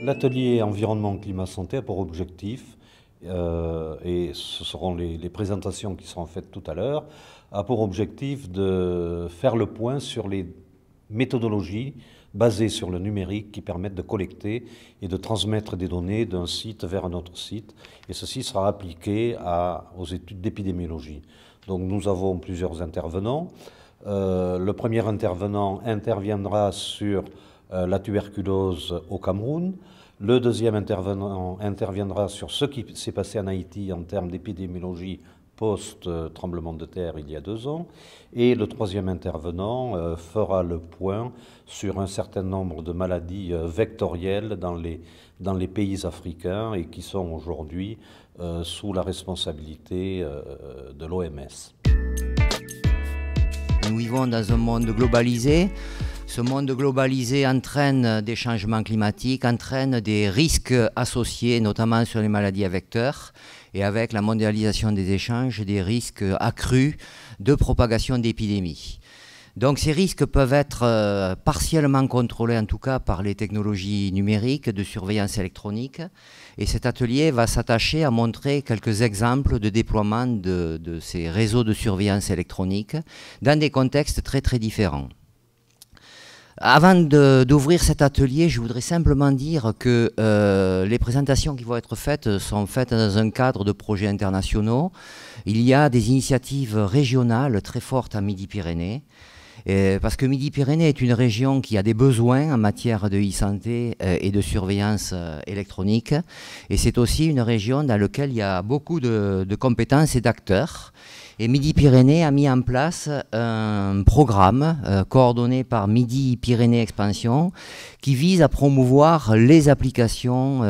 L'atelier environnement, climat, santé a pour objectif, et ce seront les présentations qui seront faites tout à l'heure, a pour objectif de faire le point sur les méthodologies basées sur le numérique qui permettent de collecter et de transmettre des données d'un site vers un autre site. Et ceci sera appliqué aux études d'épidémiologie. Donc nous avons plusieurs intervenants. Le premier intervenant interviendra sur la tuberculose au Cameroun. Le deuxième intervenant interviendra sur ce qui s'est passé en Haïti en termes d'épidémiologie post-tremblement de terre il y a 2 ans. Et le troisième intervenant fera le point sur un certain nombre de maladies vectorielles dans les pays africains et qui sont aujourd'hui sous la responsabilité de l'OMS. Nous vivons dans un monde globalisé. Ce monde globalisé entraîne des changements climatiques, entraîne des risques associés, notamment sur les maladies à vecteurs, et avec la mondialisation des échanges, des risques accrus de propagation d'épidémies. Donc ces risques peuvent être partiellement contrôlés, en tout cas par les technologies numériques de surveillance électronique. Et cet atelier va s'attacher à montrer quelques exemples de déploiement de ces réseaux de surveillance électronique dans des contextes très très différents. Avant d'ouvrir cet atelier, je voudrais simplement dire que les présentations qui vont être faites sont faites dans un cadre de projets internationaux. Il y a des initiatives régionales très fortes à Midi-Pyrénées, parce que Midi-Pyrénées est une région qui a des besoins en matière de e-santé et de surveillance électronique. Et c'est aussi une région dans laquelle il y a beaucoup de compétences et d'acteurs. Et Midi-Pyrénées a mis en place un programme coordonné par Midi-Pyrénées Expansion qui vise à promouvoir les applications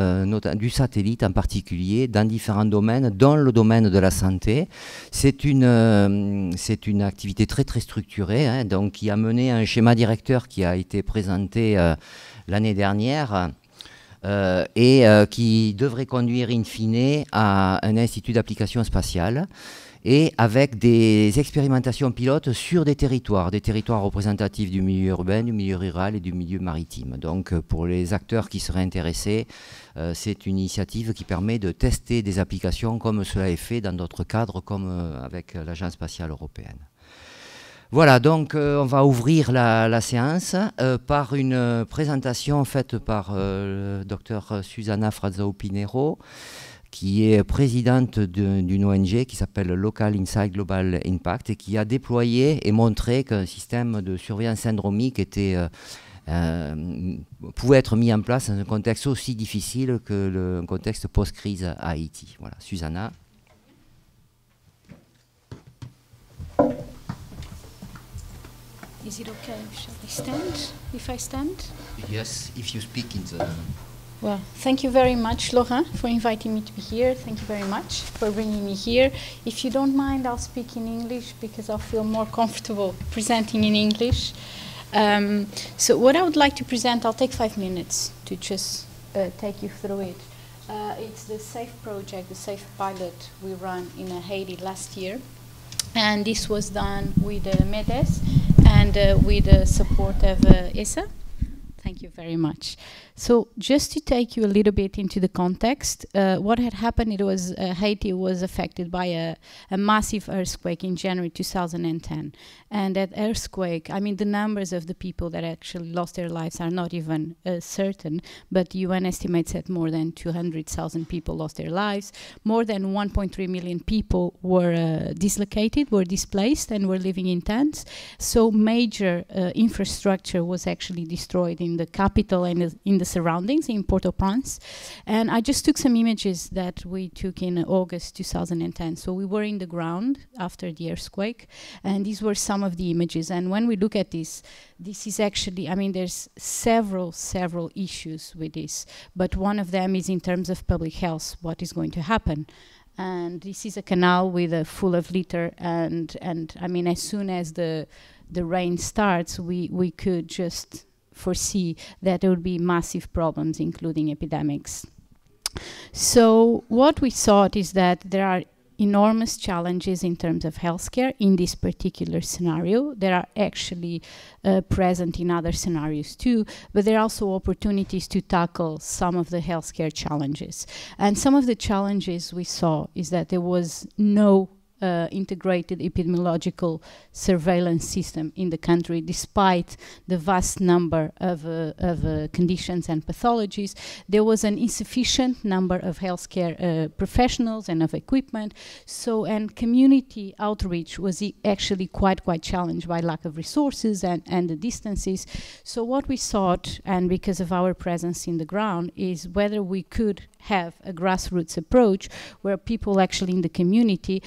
du satellite en particulier dans différents domaines, dont le domaine de la santé. C'est une activité très très structurée, hein, donc qui a mené un schéma directeur qui a été présenté l'année dernière. Qui devrait conduire in fine à un institut d'application spatiale et avec des expérimentations pilotes sur des territoires représentatifs du milieu urbain, du milieu rural et du milieu maritime. Donc pour les acteurs qui seraient intéressés, c'est une initiative qui permet de tester des applications comme cela est fait dans d'autres cadres comme avec l'Agence spatiale européenne. Voilà, donc on va ouvrir la séance par une présentation faite par le docteur Susana Frazao Pinheiro, qui est présidente d'une ONG qui s'appelle Local Insight Global Impact et qui a déployé et montré qu'un système de surveillance syndromique pouvait être mis en place dans un contexte aussi difficile que le contexte post-crise à Haïti. Voilà, Susana. Is it okay? Shall I stand? If I stand? Yes, if you speak in the... Well, thank you very much, Laurent, for inviting me to be here. Thank you very much for bringing me here. If you don't mind, I'll speak in English because I'll feel more comfortable presenting in English. So what I would like to present, I'll take 5 minutes to just take you through it. It's the SAFE project, the SAFE pilot we ran in Haiti last year. And this was done with MEDES and with the support of ESA. Thank you very much. So just to take you a little bit into the context, what had happened, it was Haiti was affected by a massive earthquake in January 2010. And that earthquake, I mean, the numbers of the people that actually lost their lives are not even certain, but the UN estimates that more than 200,000 people lost their lives. More than 1.3 million people were dislocated, were displaced, and were living in tents. So major infrastructure was actually destroyed in the capital and in the surroundings in Port-au-Prince. And I just took some images that we took in August 2010. So we were in the ground after the earthquake, and these were some of the images. And when we look at this is actually, I mean, there's several issues with this, but one of them is in terms of public health, what is going to happen. And this is a canal with full of litter, and I mean, as soon as the rain starts, we could just foresee that there would be massive problems, including epidemics. So what we thought is that there are enormous challenges in terms of healthcare in this particular scenario. There are actually present in other scenarios too, but there are also opportunities to tackle some of the healthcare challenges. And some of the challenges we saw is that there was no integrated epidemiological surveillance system in the country, despite the vast number of conditions and pathologies. There was an insufficient number of healthcare professionals and of equipment. So, and community outreach was actually quite challenged by lack of resources and the distances. So what we sought, and because of our presence in the ground, is whether we could have a grassroots approach where people actually in the community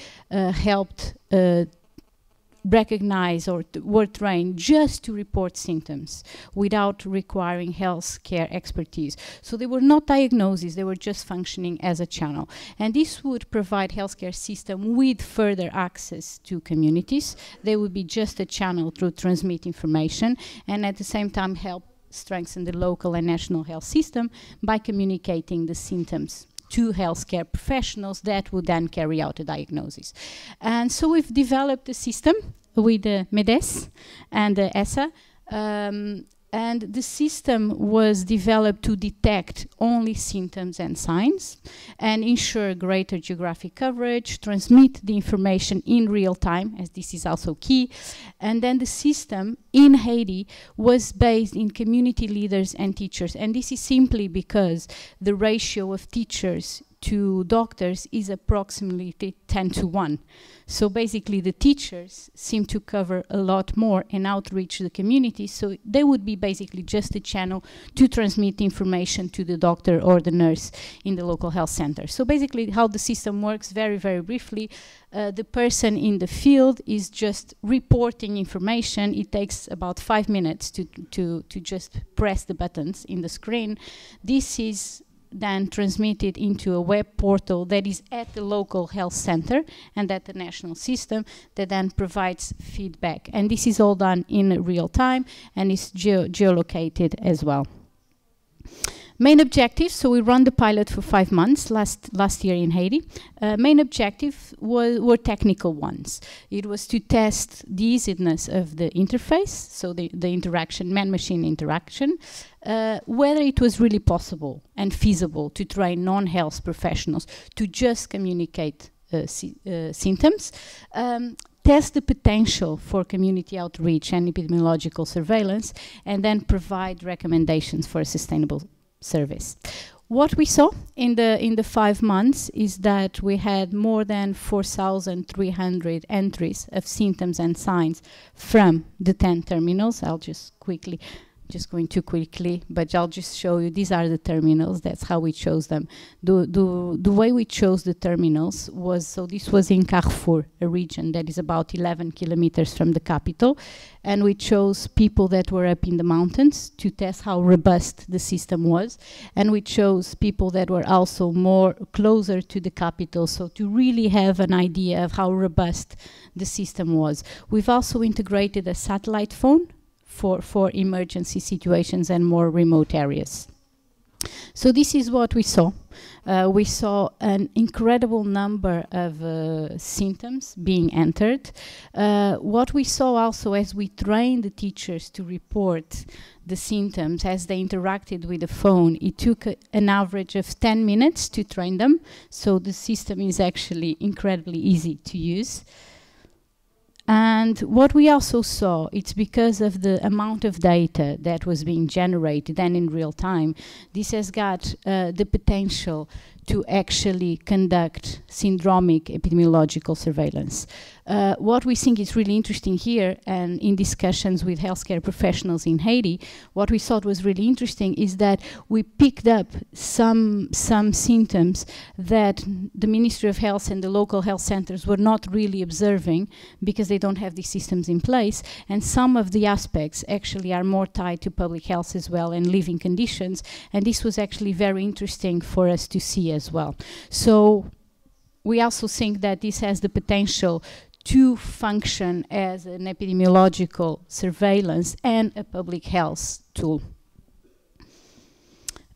helped recognize or were trained just to report symptoms without requiring healthcare expertise. So they were not diagnoses, they were just functioning as a channel. And this would provide healthcare system with further access to communities. They would be just a channel to transmit information and at the same time help strengthen the local and national health system by communicating the symptoms to healthcare professionals that would then carry out a diagnosis. And so we've developed a system with the MEDES and the ESSA, and the system was developed to detect only symptoms and signs and ensure greater geographic coverage, transmit the information in real time, as this is also key. And then the system in Haiti was based in community leaders and teachers. And this is simply because the ratio of teachers to doctors is approximately 10:1. So basically the teachers seem to cover a lot more and outreach the community, so they would be basically just a channel to transmit information to the doctor or the nurse in the local health center. So basically how the system works, very briefly, the person in the field is just reporting information. It takes about 5 minutes to just press the buttons in the screen. This is then transmitted into a web portal that is at the local health center and at the national system that then provides feedback. And this is all done in real time and is geolocated as well. Main objectives, so we run the pilot for 5 months last year in Haiti. Main objectives were technical ones. It was to test the easiness of the interface, so the interaction, man-machine interaction, whether it was really possible and feasible to train non-health professionals to just communicate symptoms, test the potential for community outreach and epidemiological surveillance, and then provide recommendations for a sustainable service. What we saw in the 5 months is that we had more than 4,300 entries of symptoms and signs from the 10 terminals. I'll just going too quickly, but I'll just show you, these are the terminals, that's how we chose them. The way we chose the terminals was, so this was in Carrefour, a region that is about 11 kilometers from the capital, and we chose people that were up in the mountains to test how robust the system was, and we chose people that were also more closer to the capital, so to really have an idea of how robust the system was. We've also integrated a satellite phone for emergency situations and more remote areas. So this is what we saw. We saw an incredible number of symptoms being entered. What we saw also as we trained the teachers to report the symptoms as they interacted with the phone, it took an average of 10 minutes to train them. So the system is actually incredibly easy to use. And what we also saw, it's because of the amount of data that was being generated and in real time, this has got the potential to actually conduct syndromic epidemiological surveillance. What we think is really interesting here, and in discussions with healthcare professionals in Haiti, what we thought was really interesting is that we picked up some symptoms that the Ministry of Health and the local health centers were not really observing because they don't have these systems in place, and some of the aspects actually are more tied to public health as well and living conditions, and this was actually very interesting for us to see as well. So we also think that this has the potential to function as an epidemiological surveillance and a public health tool.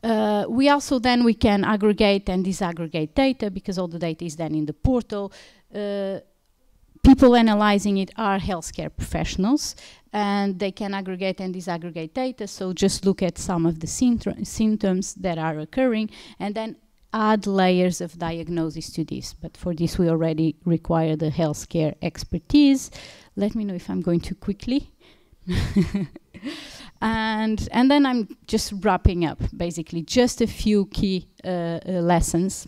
We also then we can aggregate and disaggregate data because all the data is then in the portal. People analyzing it are healthcare professionals, and they can aggregate and disaggregate data. So just look at some of the symptoms that are occurring, and then add layers of diagnosis to this. But for this, we already require the healthcare expertise. Let me know if I'm going too quickly. And then I'm just wrapping up, basically, just a few key lessons.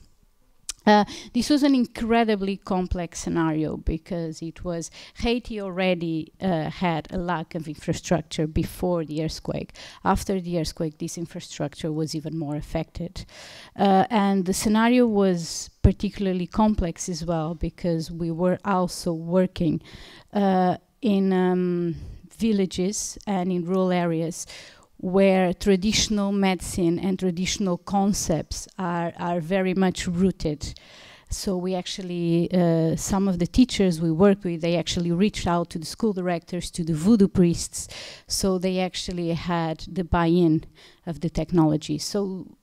This was an incredibly complex scenario because it was Haiti already had a lack of infrastructure before the earthquake. After the earthquake, this infrastructure was even more affected. And the scenario was particularly complex as well because we were also working in villages and in rural areas where traditional medicine and traditional concepts are very much rooted. So we actually, some of the teachers we work with, they actually reached out to the school directors, to the voodoo priests, so they actually had the buy-in of the technology. So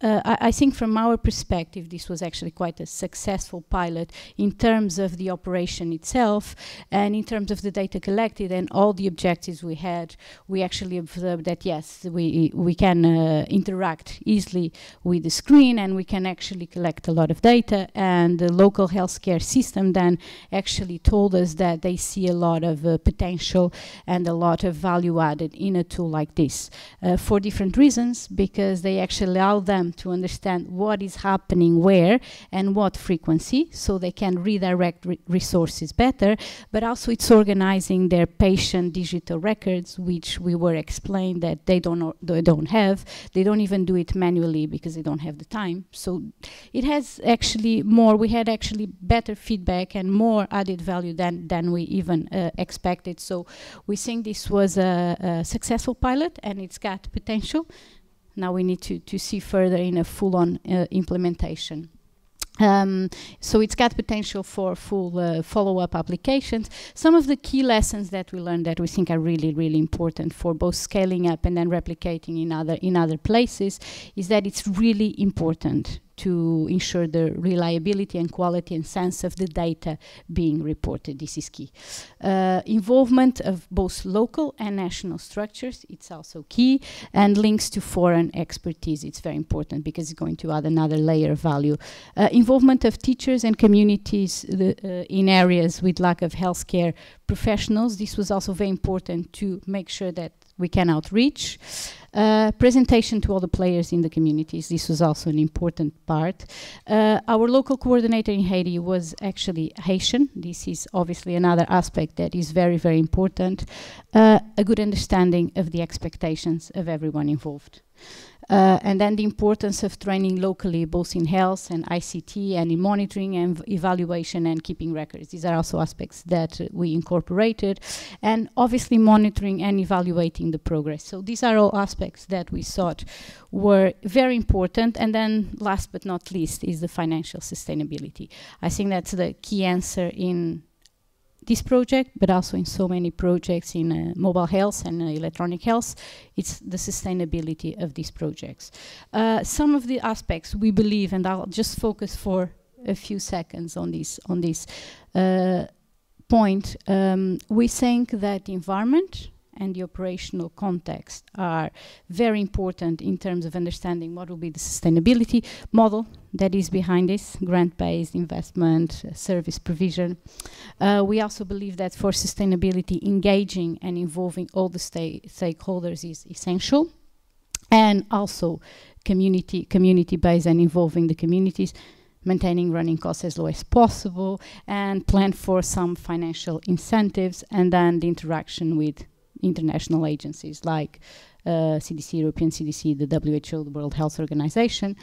I think from our perspective, this was actually quite a successful pilot in terms of the operation itself and in terms of the data collected and all the objectives we had. We actually observed that, yes, we can interact easily with the screen and we can actually collect a lot of data. And the local healthcare system then actually told us that they see a lot of potential and a lot of value added in a tool like this for different reasons, because they actually allow them to understand what is happening where and what frequency, so they can redirect resources better, but also it's organizing their patient digital records, which we were explained that they don't have. They don't even do it manually because they don't have the time. So it has actually more, we had actually better feedback and more added value than we even expected. So we think this was a successful pilot and it's got potential. Now we need to see further in a full-on implementation. So it's got potential for full follow-up applications. Some of the key lessons that we learned that we think are really, really important for both scaling up and then replicating in other places is that it's really important to ensure the reliability and quality and sense of the data being reported. This is key. Involvement of both local and national structures, it's also key, and links to foreign expertise, it's very important because it's going to add another layer of value. Involvement of teachers and communities in areas with lack of healthcare professionals, this was also very important to make sure that we can outreach. Presentation to all the players in the communities, this was also an important part. Our local coordinator in Haiti was actually Haitian. This is obviously another aspect that is very, very important. A good understanding of the expectations of everyone involved. And then the importance of training locally, both in health and ICT and in monitoring and evaluation and keeping records. These are also aspects that we incorporated. And obviously monitoring and evaluating the progress. So these are all aspects that we thought were very important. And then last but not least is the financial sustainability. I think that's the key answer in this project, but also in so many projects in mobile health and electronic health. It's the sustainability of these projects. Some of the aspects we believe, and I'll just focus for a few seconds on this point. We think that the environment and the operational context are very important in terms of understanding what will be the sustainability model that is behind this, grant-based investment, service provision. We also believe that for sustainability, engaging and involving all the stakeholders is essential. And also community-based and involving the communities, maintaining running costs as low as possible, and plan for some financial incentives, and then the interaction with international agencies like CDC, European CDC, the WHO, the World Health Organization.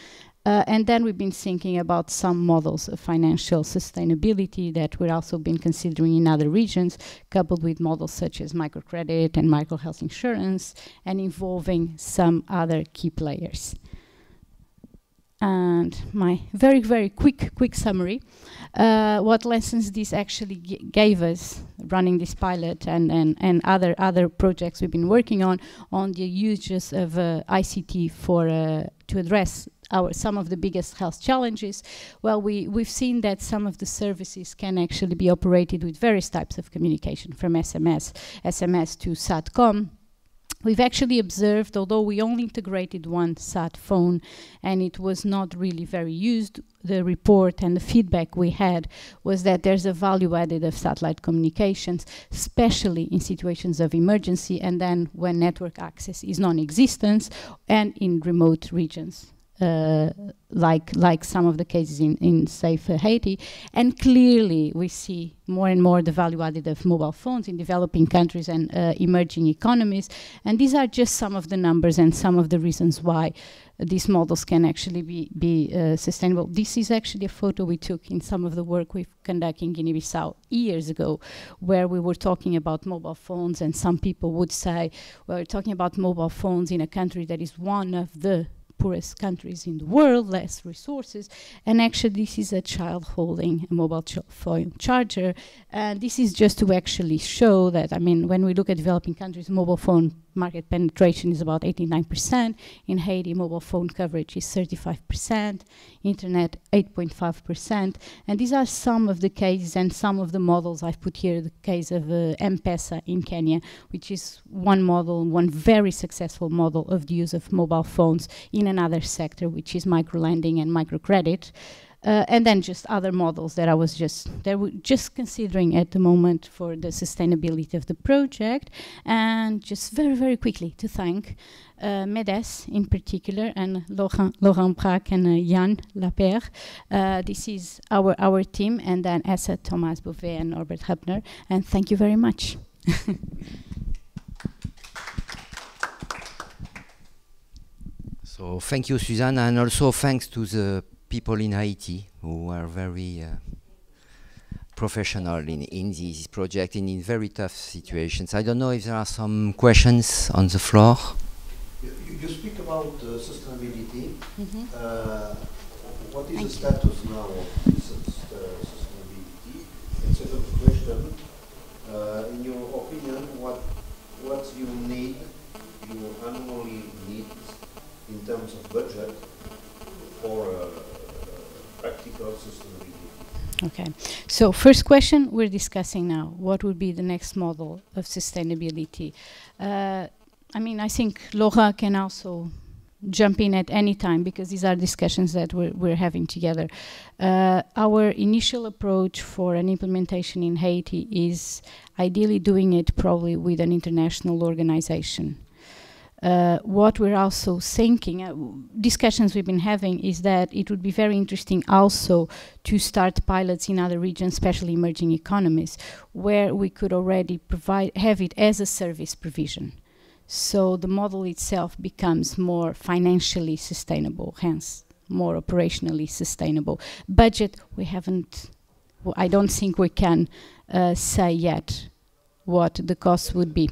And then we've been thinking about some models of financial sustainability that we've also been considering in other regions, coupled with models such as microcredit and micro health insurance, and involving some other key players. and my very, very quick summary. What lessons this actually gave us running this pilot and other projects we've been working on the uses of ICT for to address some of the biggest health challenges. Well, we've seen that some of the services can actually be operated with various types of communication, from SMS to SATCOM. We've actually observed, although we only integrated one SAT phone and it was not really very used, the report and the feedback we had was that there's a value added of satellite communications, especially in situations of emergency and then when network access is non-existent and in remote regions. Like some of the cases in safe Haiti. And clearly we see more and more the value added of mobile phones in developing countries and emerging economies. And these are just some of the numbers and some of the reasons why these models can actually be sustainable. This is actually a photo we took in some of the work we've conducted in Guinea-Bissau years ago, where we were talking about mobile phones, and some people would say, well, we're talking about mobile phones in a country that is one of the poorest countries in the world, less resources, and actually this is a child holding a mobile phone charger, and this is just to actually show that, I mean, when we look at developing countries, mobile phone market penetration is about 89%. In Haiti, mobile phone coverage is 35%, internet 8.5%, and these are some of the cases and some of the models I've put here. The case of M-Pesa in Kenya, which is one model, one very successful model of the use of mobile phones in another sector, which is microlending and microcredit. And then just other models that I was just considering at the moment for the sustainability of the project. And just very, very quickly to thank MEDES in particular, and Laurent Braque and Yann Lapierre. This is our team, and then Essa, Thomas Bouvet, and Norbert Hubner. And thank you very much. So thank you, Susanna, and also thanks to the people in Haiti who are very professional in this project and in very tough situations. I don't know if there are some questions on the floor. You speak about sustainability. What is the status now of this sustainability? And second question, in your opinion, what you need, you annually need in terms of budget for practical sustainability? Okay, so first question we're discussing now, what would be the next model of sustainability? I mean, I think Laura can also jump in at any time, because these are discussions that we're having together. Our initial approach for an implementation in Haiti is ideally doing it probably with an international organization. What we're also thinking, discussions we've been having, is that it would be very interesting also to start pilots in other regions, especially emerging economies, where we could already have it as a service provision. So the model itself becomes more financially sustainable, hence more operationally sustainable. Budget, we haven't, I don't think we can say yet what the cost would be.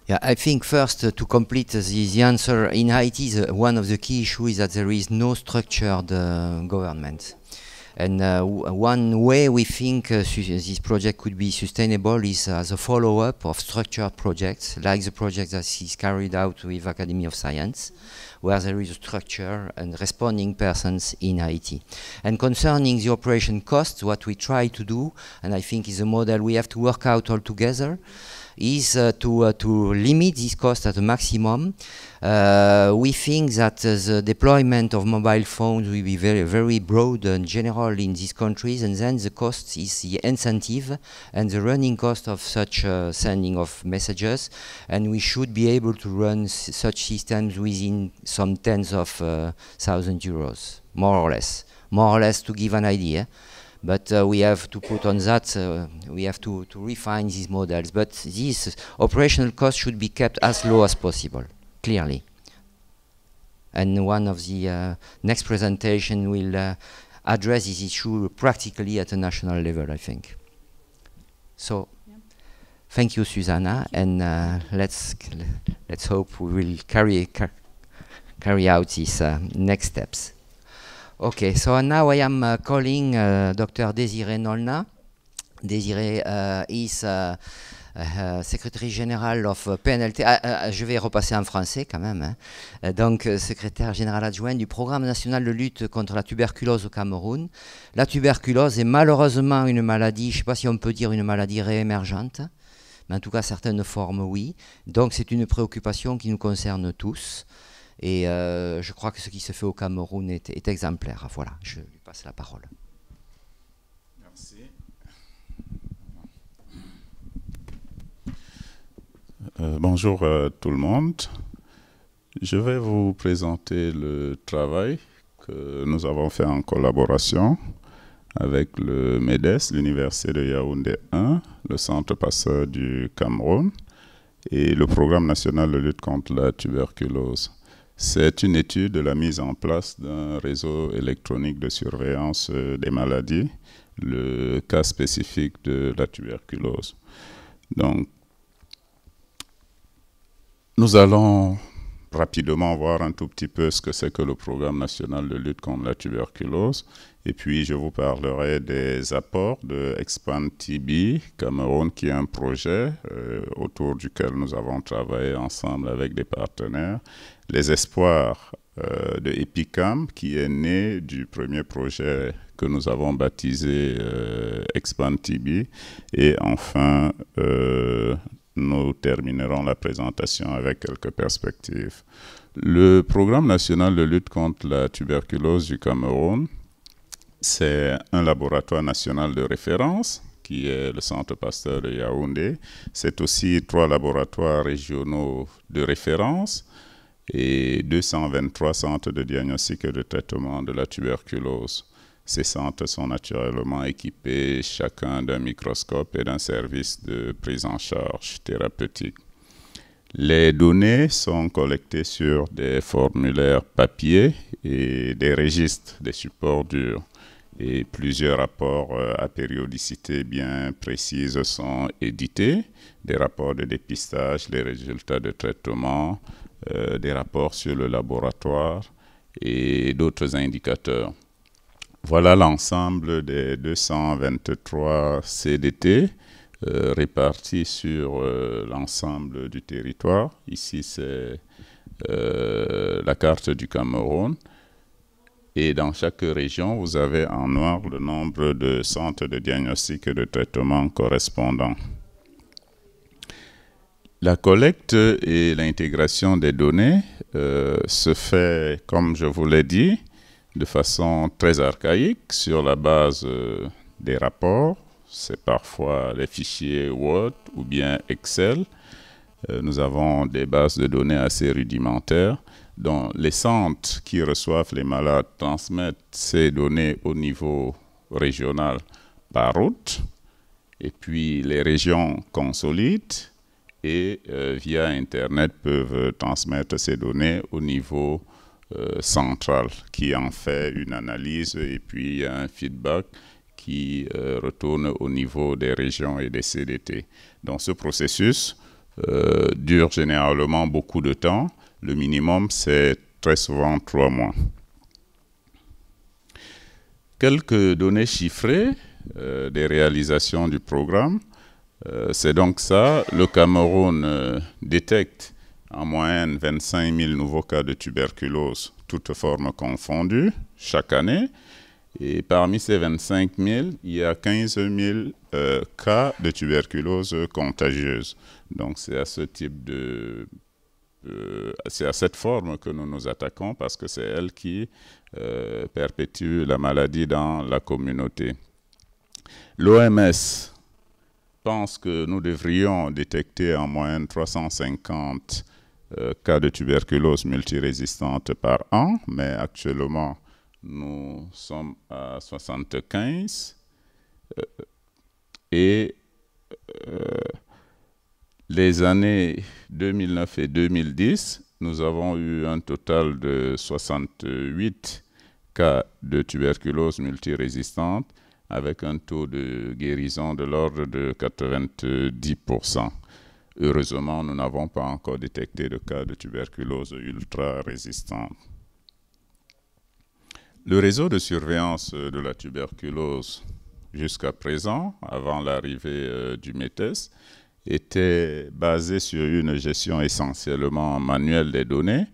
Yeah, I think first to complete the answer, in Haiti, one of the key issues is that there is no structured government. And one way we think this project could be sustainable is as a follow-up of structured projects, like the project that is carried out with Academy of Science, where there is a structure and responding persons in Haiti. And concerning the operation costs, what we try to do, and I think is a model we have to work out all together, is to limit this cost at a maximum. We think that the deployment of mobile phones will be very, very broad and general in these countries, and then the cost is the incentive and the running cost of such sending of messages, and we should be able to run such systems within some tens of thousand euros, more or less to give an idea. But we have to put on that, we have to refine these models. But these operational costs should be kept as low as possible, clearly. And one of the next presentation will address this issue practically at a national level, I think. So, Thank you, Susanna, and let's hope we will carry out these next steps. Okay, so now I am calling Dr. Désiré Nolna. Désiré is Secretary General of PNLT. Je vais repasser en français quand même. Hein. Donc, secrétaire général adjoint du Programme national de lutte contre la tuberculose au Cameroun. La tuberculose est malheureusement une maladie, je ne sais pas si on peut dire une maladie réémergente, mais en tout cas certaines formes oui. Donc c'est une préoccupation qui nous concerne tous. Et je crois que ce qui se fait au Cameroun est exemplaire. Voilà, je lui passe la parole. Merci. Bonjour à tout le monde. Je vais vous présenter le travail que nous avons fait en collaboration avec le MEDES, l'Université de Yaoundé 1, le Centre Pasteur du Cameroun et le Programme national de lutte contre la tuberculose. C'est une étude de la mise en place d'un réseau électronique de surveillance des maladies, le cas spécifique de la tuberculose. Donc, nous allons rapidement voir un tout petit peu ce que c'est que le Programme national de lutte contre la tuberculose. Et puis, je vous parlerai des apports de Expand TB Cameroun, qui est un projet autour duquel nous avons travaillé ensemble avec des partenaires. Les espoirs de EPICAM, qui est né du premier projet que nous avons baptisé Expand TB. Et enfin, nous terminerons la présentation avec quelques perspectives. Le Programme national de lutte contre la tuberculose du Cameroun, c'est un laboratoire national de référence qui est le Centre Pasteur de Yaoundé. C'est aussi 3 laboratoires régionaux de référence et 223 centres de diagnostic et de traitement de la tuberculose. Ces centres sont naturellement équipés chacun d'un microscope et d'un service de prise en charge thérapeutique. Les données sont collectées sur des formulaires papier et des registres, des supports durs. Et plusieurs rapports à périodicité bien précise sont édités, des rapports de dépistage, les résultats de traitement, des rapports sur le laboratoire et d'autres indicateurs. Voilà l'ensemble des 223 CDT répartis sur l'ensemble du territoire. Ici, c'est la carte du Cameroun. Et dans chaque région, vous avez en noir le nombre de centres de diagnostic et de traitement correspondants. La collecte et l'intégration des données se fait, comme je vous l'ai dit, de façon très archaïque sur la base des rapports. C'est parfois les fichiers Word ou bien Excel. Nous avons des bases de données assez rudimentaires dont les centres qui reçoivent les malades transmettent ces données au niveau régional par route. Et puis les régions consolident et via Internet peuvent transmettre ces données au niveau central qui en fait une analyse et puis un feedback qui retourne au niveau des régions et des CDT. Donc ce processus dure généralement beaucoup de temps. Le minimum, c'est très souvent 3 mois. Quelques données chiffrées des réalisations du programme. C'est donc ça. Le Cameroun détecte en moyenne 25 000 nouveaux cas de tuberculose, toutes formes confondues, chaque année. Et parmi ces 25 000, il y a 15 000 cas de tuberculose contagieuse. Donc c'est à ce type de... c'est à cette forme que nous nous attaquons parce que c'est elle qui perpétue la maladie dans la communauté. L'OMS pense que nous devrions détecter en moyenne 350 cas de tuberculose multirésistante par an, mais actuellement, nous sommes à 75 et les années 2009 et 2010, nous avons eu un total de 68 cas de tuberculose multirésistante, avec un taux de guérison de l'ordre de 90%. Heureusement, nous n'avons pas encore détecté de cas de tuberculose ultra-résistante. Le réseau de surveillance de la tuberculose jusqu'à présent, avant l'arrivée du METES, était basé sur une gestion essentiellement manuelle des données,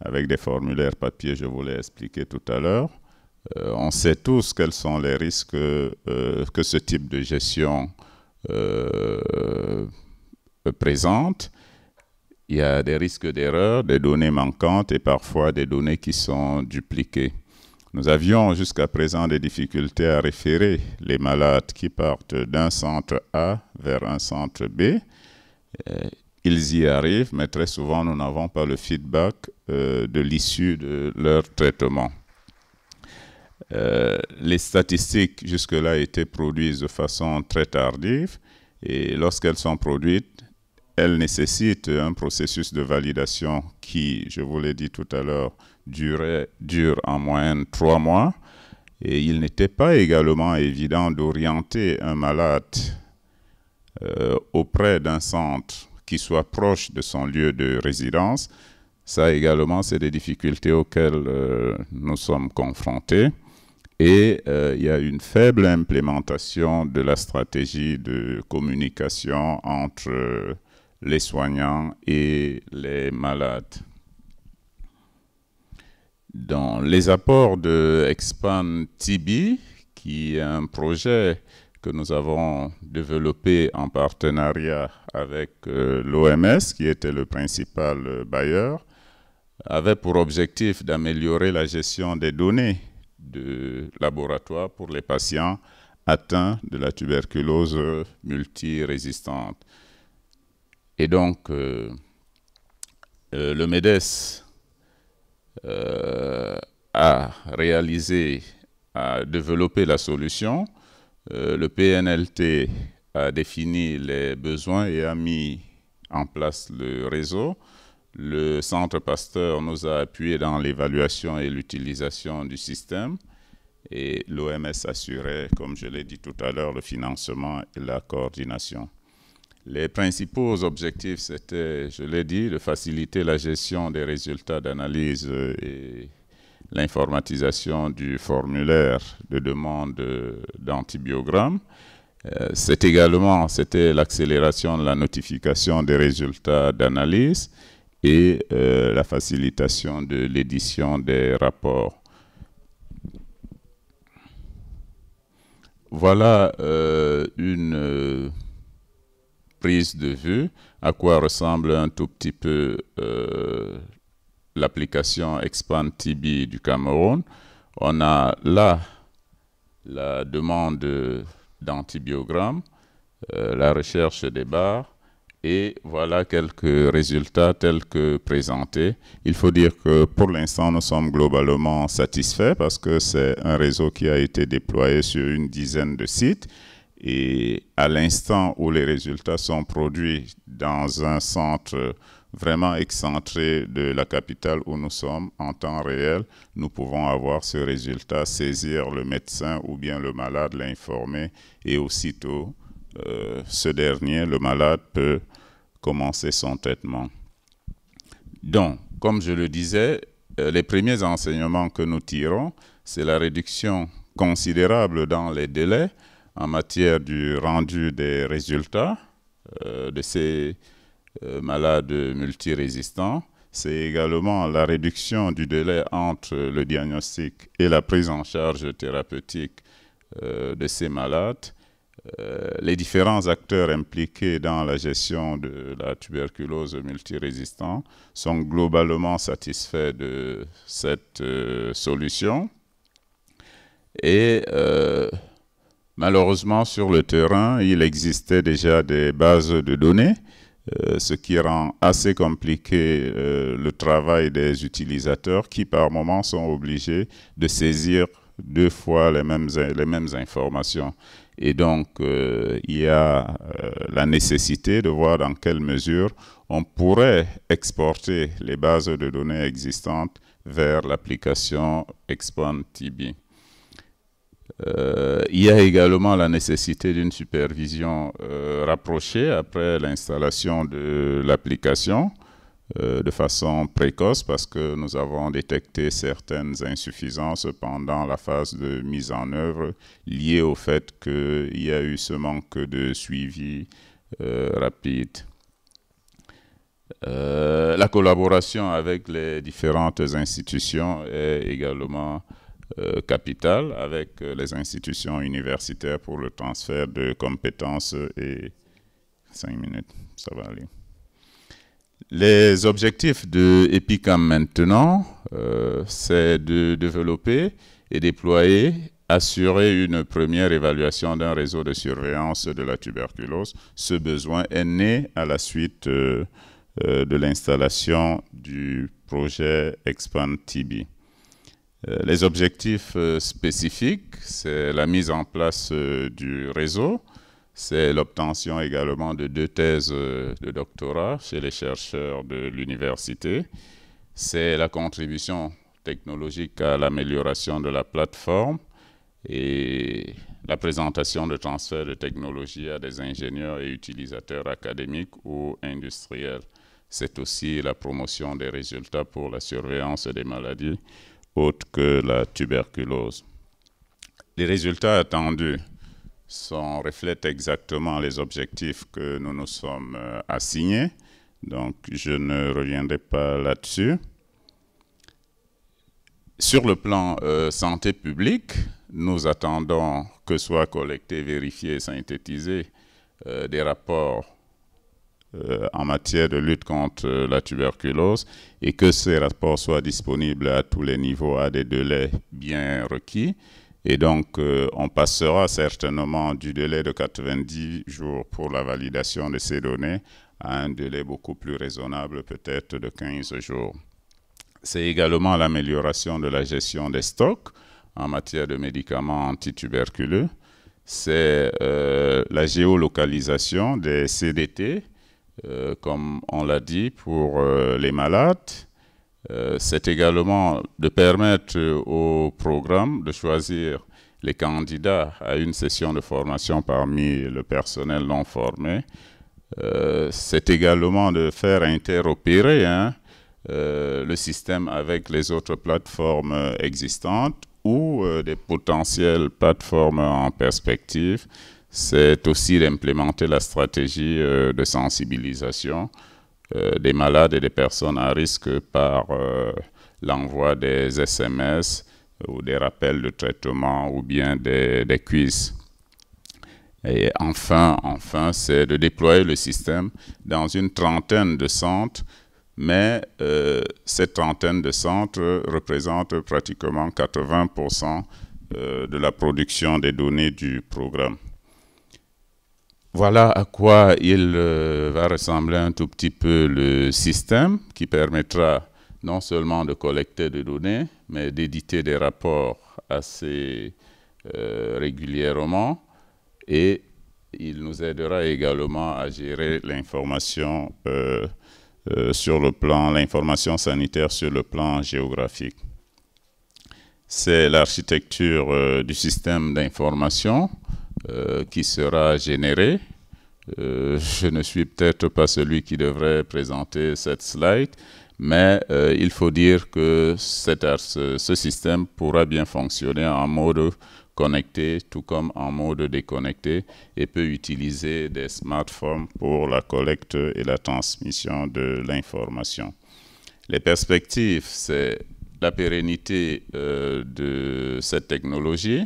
avec des formulaires papier, je vous l'ai expliqué tout à l'heure. On sait tous quels sont les risques que ce type de gestion présente. Il y a des risques d'erreur, des données manquantes et parfois des données qui sont dupliquées. Nous avions jusqu'à présent des difficultés à référer les malades qui partent d'un centre A vers un centre B. Ils y arrivent, mais très souvent, nous n'avons pas le feedback de l'issue de leur traitement. Les statistiques jusque-là étaient produites de façon très tardive et lorsqu'elles sont produites, elles nécessitent un processus de validation qui, je vous l'ai dit tout à l'heure, dure en moyenne 3 mois. Et il n'était pas également évident d'orienter un malade auprès d'un centre qui soit proche de son lieu de résidence. Ça également, c'est des difficultés auxquelles nous sommes confrontés. Et il y a une faible implémentation de la stratégie de communication entre les soignants et les malades. Dans les apports de Expand TB, qui est un projet que nous avons développé en partenariat avec l'OMS, qui était le principal bailleur, avait pour objectif d'améliorer la gestion des données de laboratoire pour les patients atteints de la tuberculose multirésistante. Et donc, le MEDES a réalisé, a développé la solution. Le PNLT a défini les besoins et a mis en place le réseau. Le Centre Pasteur nous a appuyés dans l'évaluation et l'utilisation du système. Et l'OMS assurait, comme je l'ai dit tout à l'heure, le financement et la coordination. Les principaux objectifs, c'était, je l'ai dit, de faciliter la gestion des résultats d'analyse et l'informatisation du formulaire de demande d'antibiogramme. C'était l'accélération de la notification des résultats d'analyse et la facilitation de l'édition des rapports. Voilà une prise de vue à quoi ressemble un tout petit peu l'application Expand TB du Cameroun. On a là la demande d'antibiogramme, la recherche des barres, et voilà quelques résultats tels que présentés. Il faut dire que pour l'instant, nous sommes globalement satisfaits parce que c'est un réseau qui a été déployé sur une dizaine de sites. Et à l'instant où les résultats sont produits dans un centre vraiment excentré de la capitale où nous sommes, en temps réel, nous pouvons avoir ce résultat, saisir le médecin ou bien le malade, l'informer, et aussitôt, ce dernier, le malade, peut commencer son traitement. Donc, comme je le disais, les premiers enseignements que nous tirons, c'est la réduction considérable dans les délais en matière du rendu des résultats de ces malades multirésistants. C'est également la réduction du délai entre le diagnostic et la prise en charge thérapeutique de ces malades. Les différents acteurs impliqués dans la gestion de la tuberculose multirésistante sont globalement satisfaits de cette solution. Et malheureusement, sur le terrain, il existait déjà des bases de données, ce qui rend assez compliqué le travail des utilisateurs qui, par moments, sont obligés de saisir 2 fois les mêmes informations. Et donc, il y a la nécessité de voir dans quelle mesure on pourrait exporter les bases de données existantes vers l'application Expand TB. Il y a également la nécessité d'une supervision rapprochée après l'installation de l'application de façon précoce parce que nous avons détecté certaines insuffisances pendant la phase de mise en œuvre liées au fait qu'il y a eu ce manque de suivi rapide. La collaboration avec les différentes institutions est également capitale, avec les institutions universitaires pour le transfert de compétences et 5 minutes, ça va aller. Les objectifs de EPICAM maintenant, c'est de développer et déployer, assurer une première évaluation d'un réseau de surveillance de la tuberculose. Ce besoin est né à la suite de l'installation du projet Expand TB. Les objectifs spécifiques, c'est la mise en place du réseau, c'est l'obtention également de 2 thèses de doctorat chez les chercheurs de l'université, c'est la contribution technologique à l'amélioration de la plateforme et la présentation de transferts de technologie à des ingénieurs et utilisateurs académiques ou industriels. C'est aussi la promotion des résultats pour la surveillance des maladies autres que la tuberculose. Les résultats attendus reflètent exactement les objectifs que nous nous sommes assignés, donc je ne reviendrai pas là-dessus. Sur le plan santé publique, nous attendons que soient collectés, vérifiés et synthétisés des rapports en matière de lutte contre la tuberculose et que ces rapports soient disponibles à tous les niveaux à des délais bien requis. Et donc, on passera certainement du délai de 90 jours pour la validation de ces données à un délai beaucoup plus raisonnable, peut-être de 15 jours. C'est également l'amélioration de la gestion des stocks en matière de médicaments antituberculeux. C'est la géolocalisation des CDT, comme on l'a dit, pour les malades. C'est également de permettre au programme de choisir les candidats à une session de formation parmi le personnel non formé. C'est également de faire interopérer le système avec les autres plateformes existantes ou des potentielles plateformes en perspective. C'est aussi d'implémenter la stratégie de sensibilisation des malades et des personnes à risque par l'envoi des SMS ou des rappels de traitement ou bien des quiz. Et enfin, c'est de déployer le système dans une trentaine de centres, mais cette trentaine de centres représente pratiquement 80% de la production des données du programme. Voilà à quoi il va ressembler un tout petit peu le système qui permettra non seulement de collecter des données, mais d'éditer des rapports assez régulièrement et il nous aidera également à gérer l'information l'information sanitaire sur le plan géographique. C'est l'architecture du système d'information qui sera généré. Je ne suis peut-être pas celui qui devrait présenter cette slide, mais il faut dire que ce système pourra bien fonctionner en mode connecté, tout comme en mode déconnecté, et peut utiliser des smartphones pour la collecte et la transmission de l'information. Les perspectives, c'est la pérennité de cette technologie,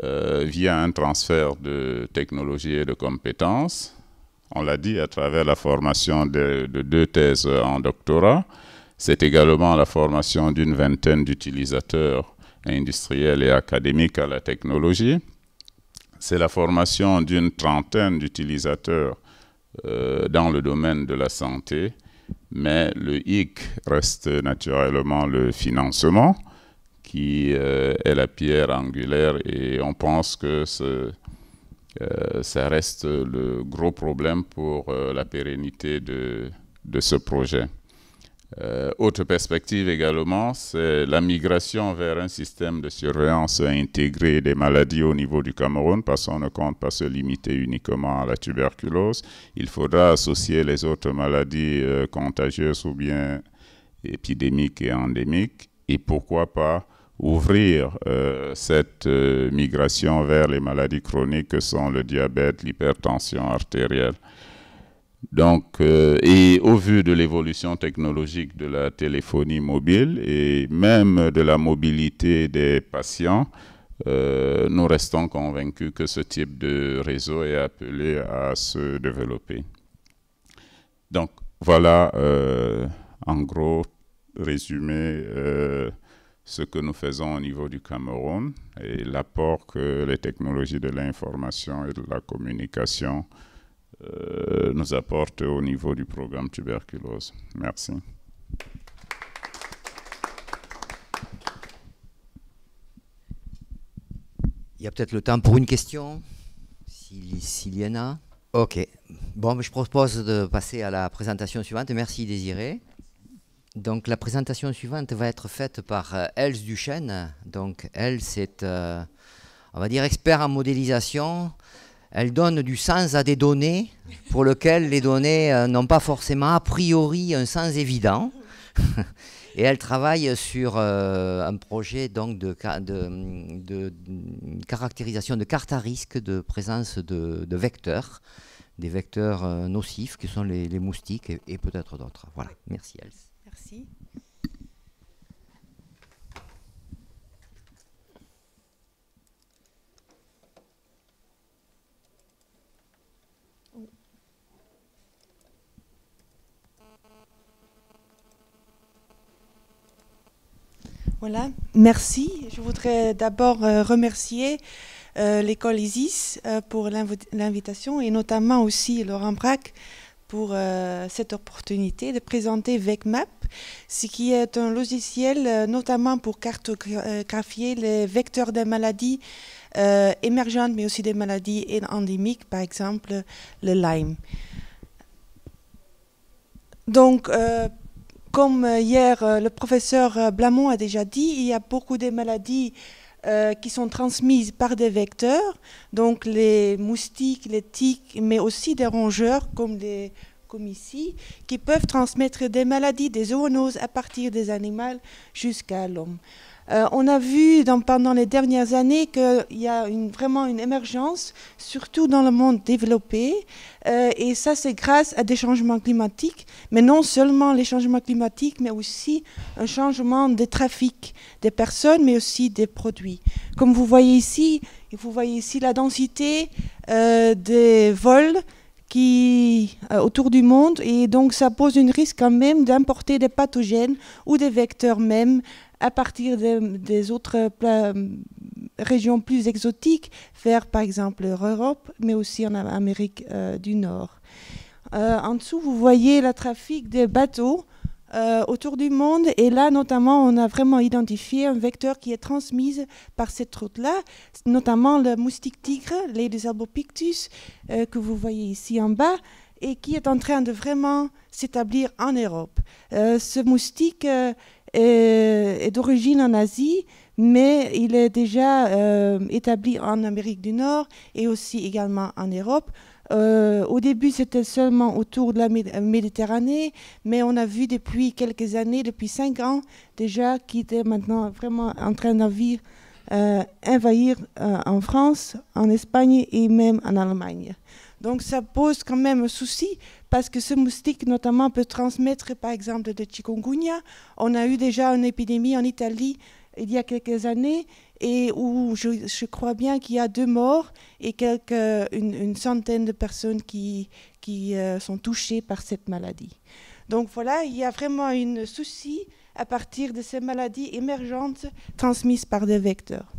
via un transfert de technologie et de compétences. On l'a dit à travers la formation de 2 thèses en doctorat. C'est également la formation d'une vingtaine d'utilisateurs industriels et académiques à la technologie. C'est la formation d'une trentaine d'utilisateurs dans le domaine de la santé. Mais le hic reste naturellement le financement, qui est la pierre angulaire et on pense que ça reste le gros problème pour la pérennité de ce projet. Autre perspective également, c'est la migration vers un système de surveillance intégré des maladies au niveau du Cameroun, parce qu'on ne compte pas se limiter uniquement à la tuberculose. Il faudra associer les autres maladies contagieuses ou bien épidémiques et endémiques, et pourquoi pas ouvrir cette migration vers les maladies chroniques que sont le diabète, l'hypertension artérielle. Donc, et au vu de l'évolution technologique de la téléphonie mobile et même de la mobilité des patients, nous restons convaincus que ce type de réseau est appelé à se développer. Donc, voilà en gros résumé ce que nous faisons au niveau du Cameroun et l'apport que les technologies de l'information et de la communication nous apportent au niveau du programme tuberculose. Merci. Il y a peut-être le temps pour une question, s'il y en a. Ok. Bon, je propose de passer à la présentation suivante. Merci Désiré. Donc la présentation suivante va être faite par Else Duchesne. Donc elle, c'est, on va dire, expert en modélisation. Elle donne du sens à des données pour lesquelles les données n'ont pas forcément a priori un sens évident. Et elle travaille sur un projet donc, de caractérisation de cartes à risque de présence de vecteurs, des vecteurs nocifs qui sont les moustiques et peut-être d'autres. Voilà, merci Else. Merci. Voilà, merci. Je voudrais d'abord remercier l'école ISIS pour l'invitation et notamment aussi Laurent Braque pour cette opportunité de présenter VecMap, ce qui est un logiciel notamment pour cartographier les vecteurs des maladies émergentes mais aussi des maladies endémiques, par exemple le Lyme. Donc, comme hier le professeur Blamont a déjà dit, il y a beaucoup de maladies qui sont transmises par des vecteurs, donc les moustiques, les tiques, mais aussi des rongeurs comme ici, qui peuvent transmettre des maladies, des zoonoses à partir des animaux jusqu'à l'homme. On a vu pendant les dernières années qu'il y a vraiment une émergence, surtout dans le monde développé, et ça c'est grâce à des changements climatiques, mais non seulement les changements climatiques, mais aussi un changement des trafics des personnes, mais aussi des produits. Comme vous voyez ici la densité des vols autour du monde, et donc ça pose un risque quand même d'importer des pathogènes ou des vecteurs même à partir des autres régions plus exotiques, vers par exemple l'Europe, mais aussi en Amérique du Nord. En dessous, vous voyez le trafic des bateaux autour du monde, et là notamment on a vraiment identifié un vecteur qui est transmis par cette route-là, notamment le moustique tigre, l'Aedes albopictus, que vous voyez ici en bas, et qui est en train de vraiment s'établir en Europe. Ce moustique est d'origine en Asie, mais il est déjà établi en Amérique du Nord et aussi également en Europe. Au début, c'était seulement autour de la Méditerranée, mais on a vu depuis quelques années, depuis 5 ans déjà, qu'il était maintenant vraiment en train d'envahir en France, en Espagne et même en Allemagne. Donc ça pose quand même un souci parce que ce moustique notamment peut transmettre par exemple de chikungunya. On a eu déjà une épidémie en Italie il y a quelques années et où je crois bien qu'il y a 2 morts et une centaine de personnes qui sont touchées par cette maladie. Donc voilà, il y a vraiment un souci à partir de ces maladies émergentes transmises par des vecteurs.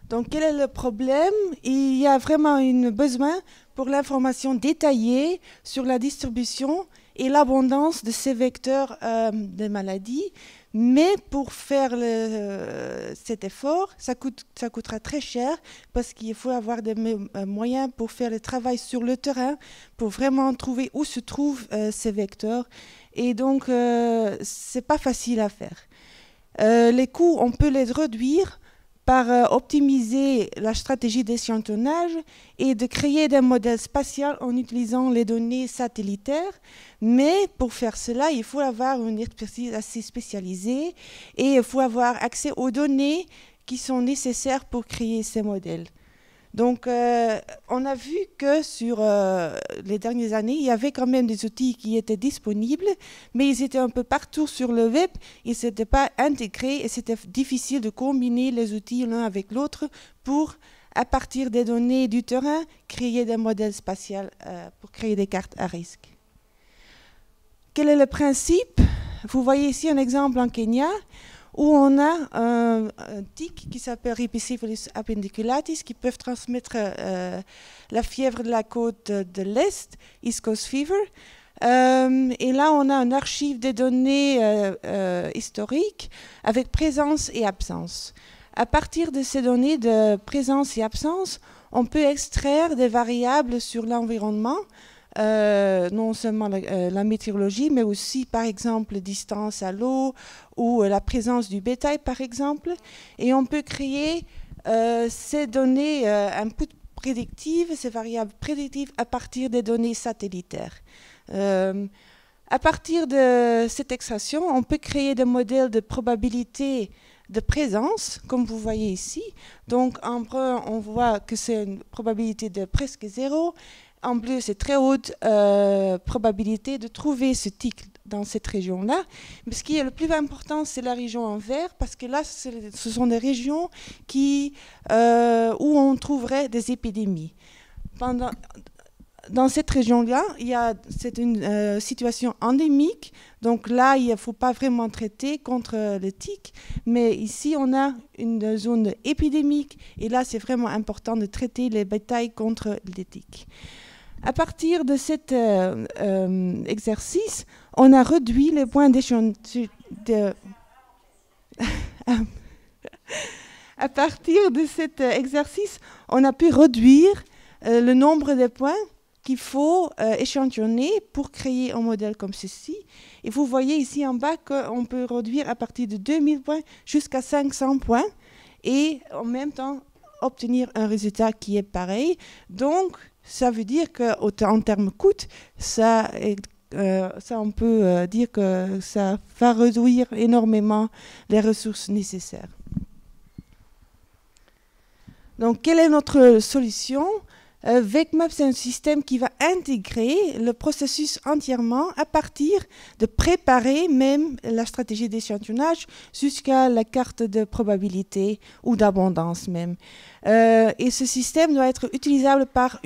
Donc, quel est le problème? Il y a vraiment un besoin pour l'information détaillée sur la distribution et l'abondance de ces vecteurs de maladies, Mais pour faire cet effort, ça coûtera très cher parce qu'il faut avoir des moyens pour faire le travail sur le terrain, pour vraiment trouver où se trouvent ces vecteurs. Et donc, c'est pas facile à faire. Les coûts, on peut les réduire par optimiser la stratégie d'échantillonnage et de créer des modèles spatiaux en utilisant les données satellitaires. Mais pour faire cela, il faut avoir une expertise assez spécialisée et il faut avoir accès aux données qui sont nécessaires pour créer ces modèles. Donc, on a vu que sur les dernières années, il y avait quand même des outils qui étaient disponibles, mais ils étaient un peu partout sur le web, ils n'étaient pas intégrés et c'était difficile de combiner les outils l'un avec l'autre pour, à partir des données du terrain, créer des modèles spatiaux pour créer des cartes à risque. Quel est le principe? Vous voyez ici un exemple en Kenya, où on a un tic qui s'appelle Ripicephalus appendiculatis, qui peuvent transmettre la fièvre de la côte de l'Est, East Coast Fever. Et là, on a un archive des données historiques avec présence et absence. À partir de ces données de présence et absence, on peut extraire des variables sur l'environnement, non seulement la météorologie, mais aussi, par exemple, distance à l'eau ou la présence du bétail, par exemple. Et on peut créer ces données input prédictives, ces variables prédictives, à partir des données satellitaires. À partir de cette extraction, on peut créer des modèles de probabilité de présence, comme vous voyez ici. Donc, en brun, on voit que c'est une probabilité de presque 0. En bleu, c'est très haute probabilité de trouver ce tic dans cette région-là. Mais ce qui est le plus important, c'est la région en vert, parce que là, ce sont des régions où on trouverait des épidémies. Dans cette région-là, c'est une situation endémique. Donc là, il ne faut pas vraiment traiter contre le tic. Mais ici, on a une zone épidémique. Et là, c'est vraiment important de traiter les bétails contre les tics. À partir de cet exercice, on a réduit les points d'échantillonnage. À partir de cet exercice, on a pu réduire le nombre de points qu'il faut échantillonner pour créer un modèle comme ceci. Et vous voyez ici en bas qu'on peut réduire à partir de 2000 points jusqu'à 500 points et en même temps obtenir un résultat qui est pareil. Donc, ça veut dire qu'en termes coût, ça on peut dire que ça va réduire énormément les ressources nécessaires. Donc, quelle est notre solution? VecMap, c'est un système qui va intégrer le processus entièrement à partir de préparer même la stratégie d'échantillonnage jusqu'à la carte de probabilité ou d'abondance même. Et ce système doit être utilisable par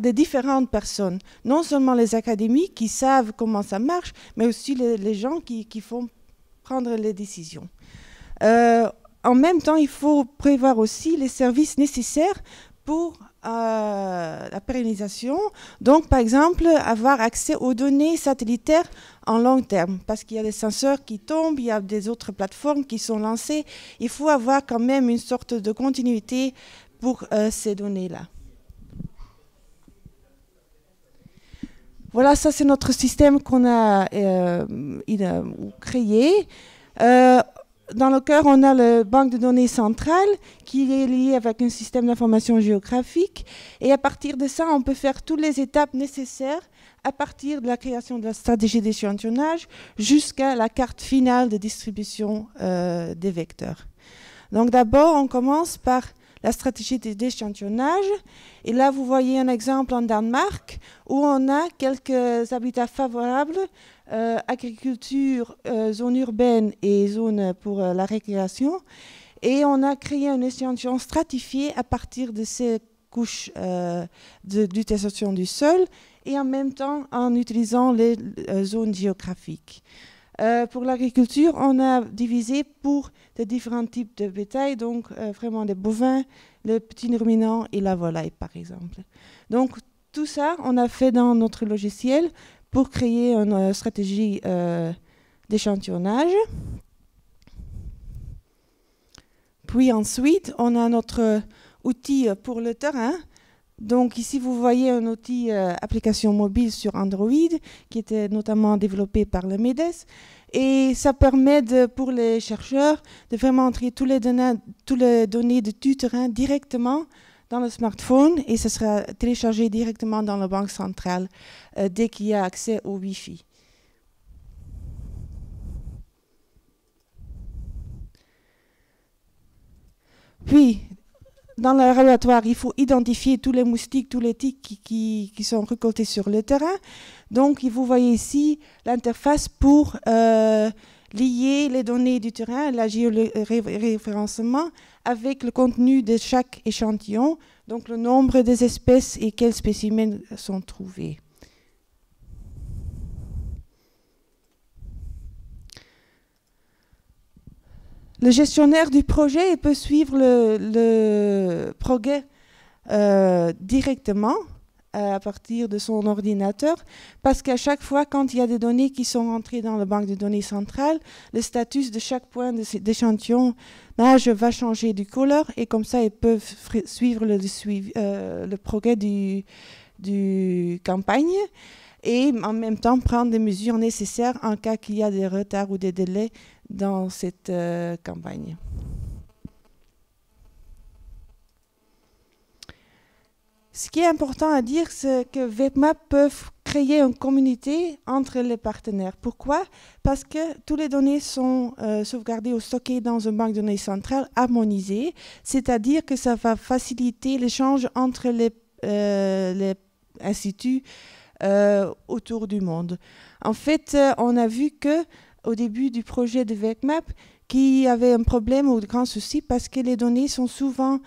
des différentes personnes, non seulement les académiques qui savent comment ça marche, mais aussi les gens qui font prendre les décisions. En même temps, il faut prévoir aussi les services nécessaires pour la pérennisation. Donc, par exemple, avoir accès aux données satellitaires en long terme, parce qu'il y a des senseurs qui tombent, il y a des autres plateformes qui sont lancées. Il faut avoir quand même une sorte de continuité pour ces données-là. Voilà, ça c'est notre système qu'on a créé. Dans le cœur, on a la banque de données centrale qui est liée avec un système d'information géographique. Et à partir de ça, on peut faire toutes les étapes nécessaires à partir de la création de la stratégie d'échantillonnage jusqu'à la carte finale de distribution des vecteurs. Donc d'abord, on commence par la stratégie d'échantillonnage. Et là, vous voyez un exemple en Danemark où on a quelques habitats favorables, agriculture, zone urbaine et zone pour la récréation. Et on a créé un échantillon stratifié à partir de ces couches d'utilisation du sol et en même temps en utilisant les zones géographiques. Pour l'agriculture, on a divisé pour des différents types de bétail, donc vraiment des bovins, les petits ruminants et la volaille, par exemple. Donc tout ça, on a fait dans notre logiciel pour créer une stratégie d'échantillonnage. Puis ensuite, on a notre outil pour le terrain. Donc ici, vous voyez un outil application mobile sur Android qui était notamment développé par le MEDES. Et ça permet pour les chercheurs de vraiment entrer toutes les données du terrain directement dans le smartphone et ça sera téléchargé directement dans la banque centrale dès qu'il y a accès au Wi-Fi. Puis, dans le laboratoire, il faut identifier tous les moustiques, tous les tiques qui sont récoltés sur le terrain. Donc, vous voyez ici l'interface pour lier les données du terrain, la géoréférencement, avec le contenu de chaque échantillon, donc le nombre des espèces et quels spécimens sont trouvés. Le gestionnaire du projet peut suivre le progrès directement à partir de son ordinateur, parce qu'à chaque fois, quand il y a des données qui sont entrées dans la banque de données centrale, le statut de chaque point d'échantillonnage va changer du color, et comme ça, ils peuvent suivre le progrès du campagne, et en même temps prendre des mesures nécessaires en cas qu'il y a des retards ou des délais dans cette campagne. Ce qui est important à dire, c'est que WebMap peuvent créer une communauté entre les partenaires. Pourquoi? Parce que toutes les données sont sauvegardées ou stockées dans une banque de données centrale harmonisée, c'est-à-dire que ça va faciliter l'échange entre les instituts autour du monde. En fait, on a vu que au début du projet de WebMap, qu'il y avait un problème ou de grands soucis parce que les données sont souvent,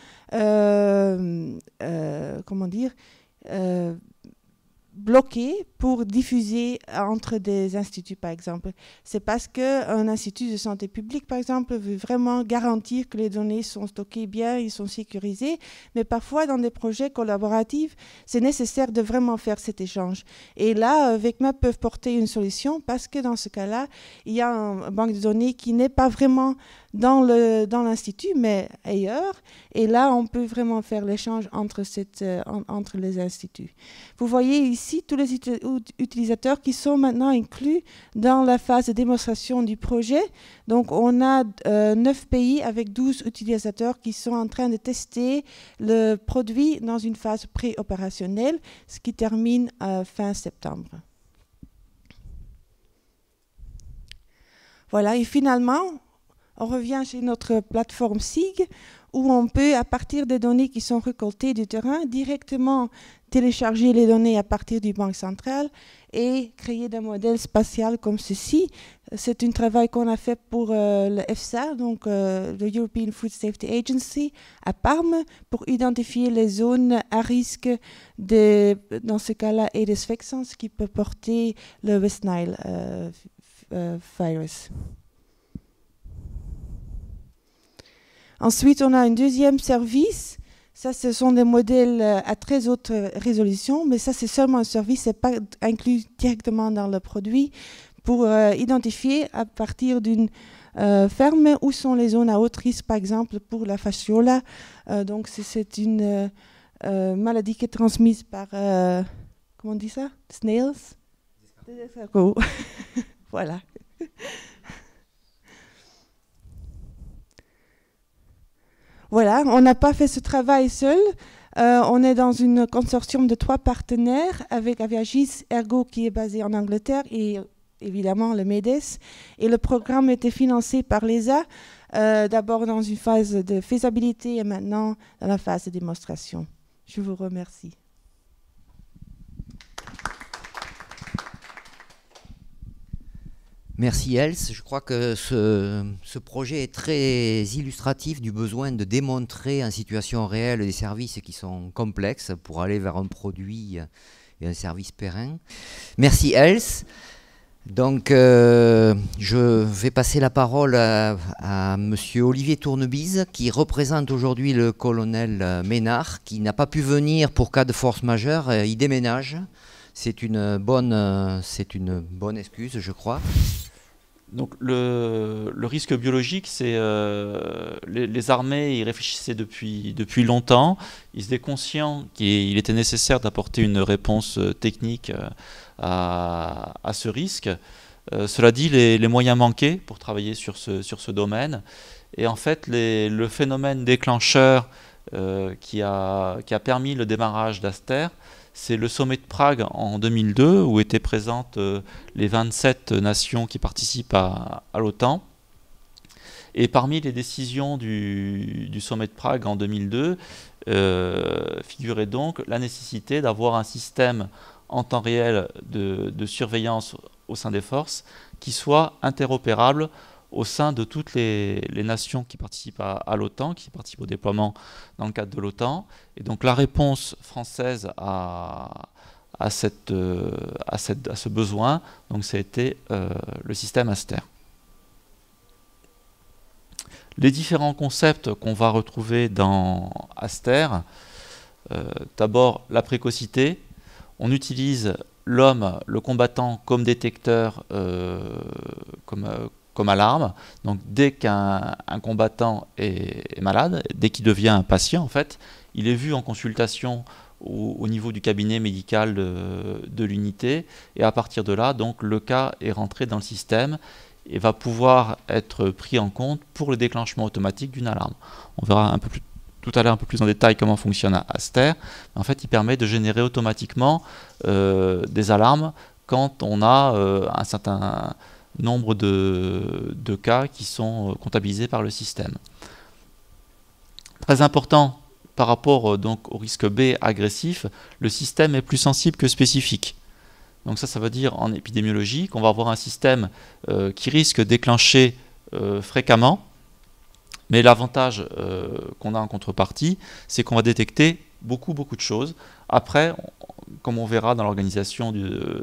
bloquées pour diffuser entre des instituts, par exemple. C'est parce qu'un institut de santé publique, par exemple, veut vraiment garantir que les données sont stockées bien, ils sont sécurisées, mais parfois, dans des projets collaboratifs, c'est nécessaire de vraiment faire cet échange. Et là, WebMap peuvent porter une solution parce que dans ce cas-là, il y a une banque de données qui n'est pas vraiment dans l'institut, mais ailleurs. Et là, on peut vraiment faire l'échange entre les instituts. Vous voyez ici tous les utilisateurs qui sont maintenant inclus dans la phase de démonstration du projet. Donc, on a 9 pays avec 12 utilisateurs qui sont en train de tester le produit dans une phase pré-opérationnelle, ce qui termine fin septembre. Voilà, et finalement, on revient chez notre plateforme SIG, où on peut, à partir des données qui sont récoltées du terrain, directement télécharger les données à partir du banque centrale et créer des modèles spatials comme ceci. C'est un travail qu'on a fait pour le EFSA, donc le European Food Safety Agency, à Parme, pour identifier les zones à risque dans ce cas-là, Aedes vexans, qui peut porter le West Nile virus. Ensuite, on a un deuxième service. Ça, ce sont des modèles à très haute résolution, mais ça, c'est seulement un service, ce n'est pas inclus directement dans le produit, pour identifier à partir d'une ferme où sont les zones à haut risque, par exemple pour la fasciola. Donc, c'est une maladie qui est transmise par, comment on dit ça? Snails? Des escargots. Voilà. Voilà, on n'a pas fait ce travail seul. On est dans un consortium de 3 partenaires avec Aviagis, Ergo qui est basé en Angleterre et évidemment le MEDES. Et le programme était financé par l'ESA, d'abord dans une phase de faisabilité et maintenant dans la phase de démonstration. Je vous remercie. Merci Else. Je crois que ce projet est très illustratif du besoin de démontrer en situation réelle des services qui sont complexes pour aller vers un produit et un service pérenne. Merci Else. Donc je vais passer la parole à monsieur Olivier Tournebise qui représente aujourd'hui le colonel Ménard qui n'a pas pu venir pour cas de force majeure. Il déménage. C'est une bonne excuse, je crois. Donc le risque biologique, c'est les armées y réfléchissaient depuis longtemps. Ils étaient conscients qu'il était nécessaire d'apporter une réponse technique à ce risque. Cela dit, les moyens manquaient pour travailler sur ce domaine. Et en fait, le phénomène déclencheur qui a permis le démarrage d'Aster, c'est le sommet de Prague en 2002, où étaient présentes les 27 nations qui participent à l'OTAN. Et parmi les décisions du sommet de Prague en 2002, figurait donc la nécessité d'avoir un système en temps réel de surveillance au sein des forces qui soit interopérable au sein de toutes les nations qui participent à l'OTAN, qui participent au déploiement dans le cadre de l'OTAN. Et donc la réponse française à ce besoin, donc ça a été le système Aster. Les différents concepts qu'on va retrouver dans Aster, d'abord la précocité. On utilise l'homme, le combattant, comme détecteur, comme alarme. Donc dès qu'un combattant est malade, dès qu'il devient un patient, en fait, il est vu en consultation au niveau du cabinet médical de l'unité, et à partir de là, donc, le cas est rentré dans le système et va pouvoir être pris en compte pour le déclenchement automatique d'une alarme. On verra tout à l'heure un peu plus en détail comment fonctionne Aster. En fait, il permet de générer automatiquement des alarmes quand on a un certain nombre de cas qui sont comptabilisés par le système. Très important par rapport donc au risque B agressif, le système est plus sensible que spécifique. Donc ça veut dire en épidémiologie qu'on va avoir un système qui risque de déclencher fréquemment, mais l'avantage qu'on a en contrepartie, c'est qu'on va détecter beaucoup de choses. Après, comme on verra dans l'organisation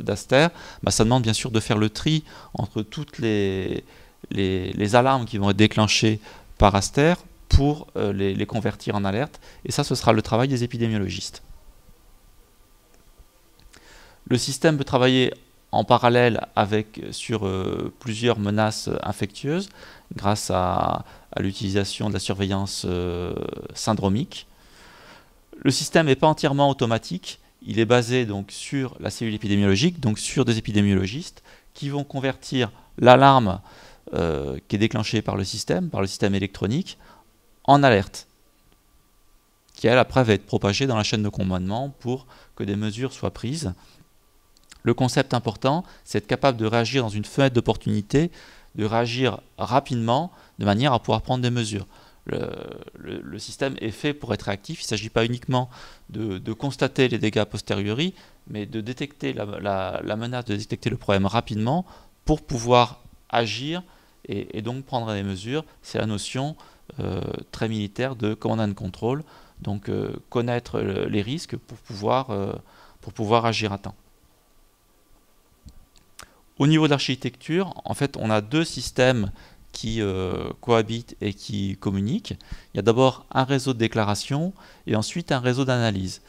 d'Aster, ça demande bien sûr de faire le tri entre toutes les alarmes qui vont être déclenchées par Aster pour les convertir en alerte. Et ça, ce sera le travail des épidémiologistes. Le système peut travailler en parallèle sur plusieurs menaces infectieuses grâce à l'utilisation de la surveillance syndromique. Le système n'est pas entièrement automatique. Il est basé donc sur la cellule épidémiologique, donc sur des épidémiologistes qui vont convertir l'alarme qui est déclenchée par le système électronique, en alerte, qui elle après va être propagée dans la chaîne de commandement pour que des mesures soient prises. Le concept important, c'est être capable de réagir dans une fenêtre d'opportunité, de réagir rapidement, de manière à pouvoir prendre des mesures. Le système est fait pour être réactif. Il ne s'agit pas uniquement de constater les dégâts a posteriori, mais de détecter la menace, de détecter le problème rapidement pour pouvoir agir et donc prendre des mesures. C'est la notion très militaire de command and control, donc connaître les risques pour pouvoir agir à temps. Au niveau de l'architecture, en fait, on a deux systèmes qui cohabitent et qui communiquent. Il y a d'abord un réseau de déclaration et ensuite un réseau d'analyse.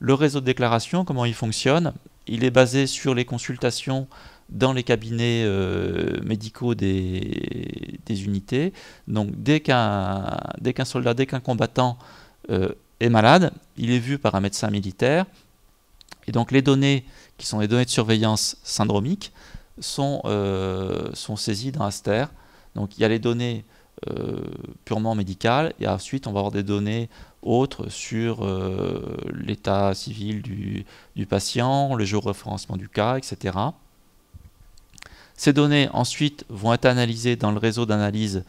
Le réseau de déclaration, comment il fonctionne? Il est basé sur les consultations dans les cabinets médicaux des unités. Donc dès qu'un soldat, dès qu'un combattant est malade, il est vu par un médecin militaire. Et donc les données, qui sont les données de surveillance syndromique, sont saisies dans Aster. Donc il y a les données purement médicales, et ensuite on va avoir des données autres sur l'état civil du patient, le géoréférencement du cas, etc. Ces données ensuite vont être analysées dans le réseau d'analyse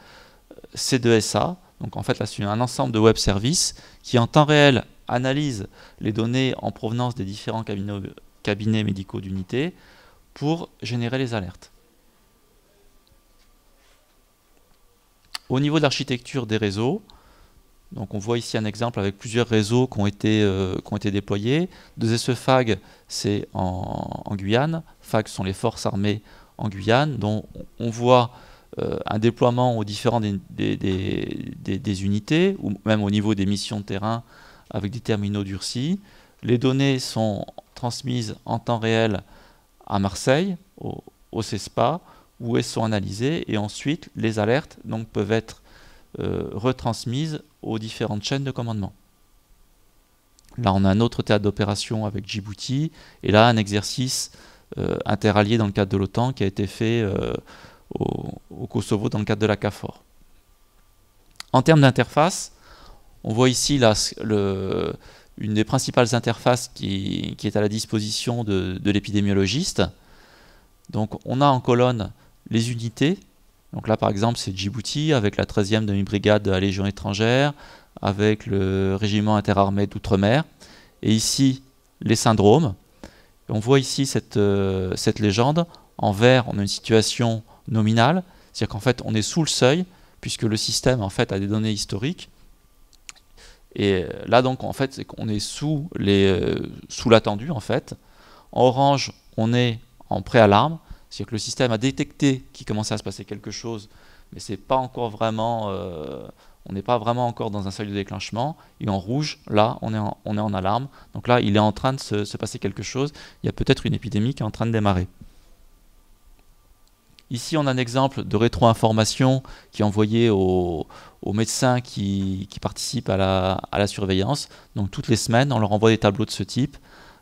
C2SA. Donc en fait là c'est un ensemble de web services qui en temps réel analyse les données en provenance des différents cabinets médicaux d'unité pour générer les alertes. Au niveau de l'architecture des réseaux, donc on voit ici un exemple avec plusieurs réseaux qui ont été déployés. 2SE-FAG, c'est en Guyane. FAG sont les forces armées en Guyane, dont on voit un déploiement aux différents des unités, ou même au niveau des missions de terrain avec des terminaux durcis. Les données sont transmises en temps réel à Marseille, au CESPA, où elles sont analysées, et ensuite les alertes donc, peuvent être retransmises aux différentes chaînes de commandement. Là, on a un autre théâtre d'opération avec Djibouti, et là, un exercice interallié dans le cadre de l'OTAN qui a été fait au Kosovo dans le cadre de la KFOR. En termes d'interface, on voit ici là, une des principales interfaces qui est à la disposition de l'épidémiologiste. Donc, on a en colonne les unités. Donc là, par exemple, c'est Djibouti avec la 13e demi-brigade de la Légion étrangère, avec le régiment interarmé d'outre-mer. Et ici, les syndromes. Et on voit ici cette légende. En vert, on a une situation nominale, c'est-à-dire qu'en fait, on est sous le seuil, puisque le système en fait, a des données historiques. Et là, donc, en fait, c'est qu'on est sous l'attendu, en fait. En orange, on est en préalarme, c'est-à-dire que le système a détecté qu'il commençait à se passer quelque chose, mais c'est pas encore vraiment, on n'est pas vraiment encore dans un seuil de déclenchement. Et en rouge, là, on est en alarme. Donc là, il est en train de se passer quelque chose. Il y a peut-être une épidémie qui est en train de démarrer. Ici, on a un exemple de rétro-information qui est envoyé aux médecins qui participent à la surveillance. Donc toutes les semaines, on leur envoie des tableaux de ce type,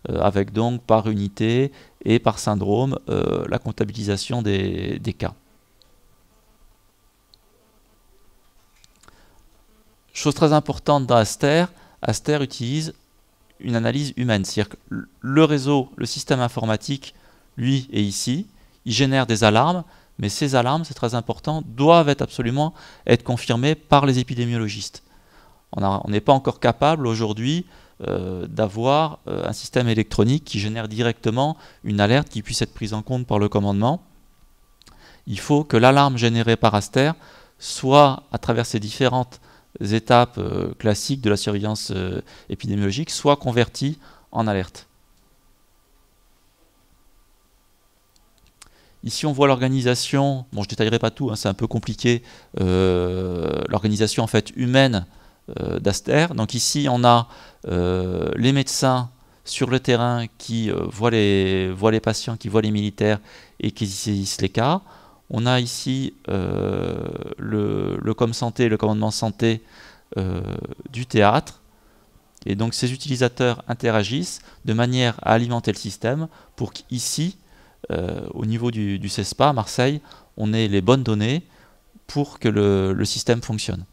avec donc par unité et par syndrome la comptabilisation des cas. Chose très importante dans Aster, Aster utilise une analyse humaine. C'est-à-dire que le réseau, le système informatique, lui, est ici. Il génère des alarmes, mais ces alarmes, c'est très important, doivent absolument être confirmées par les épidémiologistes. On n'est pas encore capable aujourd'hui d'avoir un système électronique qui génère directement une alerte qui puisse être prise en compte par le commandement. Il faut que l'alarme générée par Aster soit, à travers ces différentes étapes classiques de la surveillance épidémiologique, soit convertie en alerte. Ici, on voit l'organisation, bon, je ne détaillerai pas tout, hein, c'est un peu compliqué, l'organisation en fait humaine d'Aster. Donc ici, on a les médecins sur le terrain qui voient les patients, qui voient les militaires et qui saisissent les cas. On a ici le com santé, le commandement santé du théâtre. Et donc ces utilisateurs interagissent de manière à alimenter le système pour qu'ici, au niveau du CESPA à Marseille, on ait les bonnes données pour que le système fonctionne.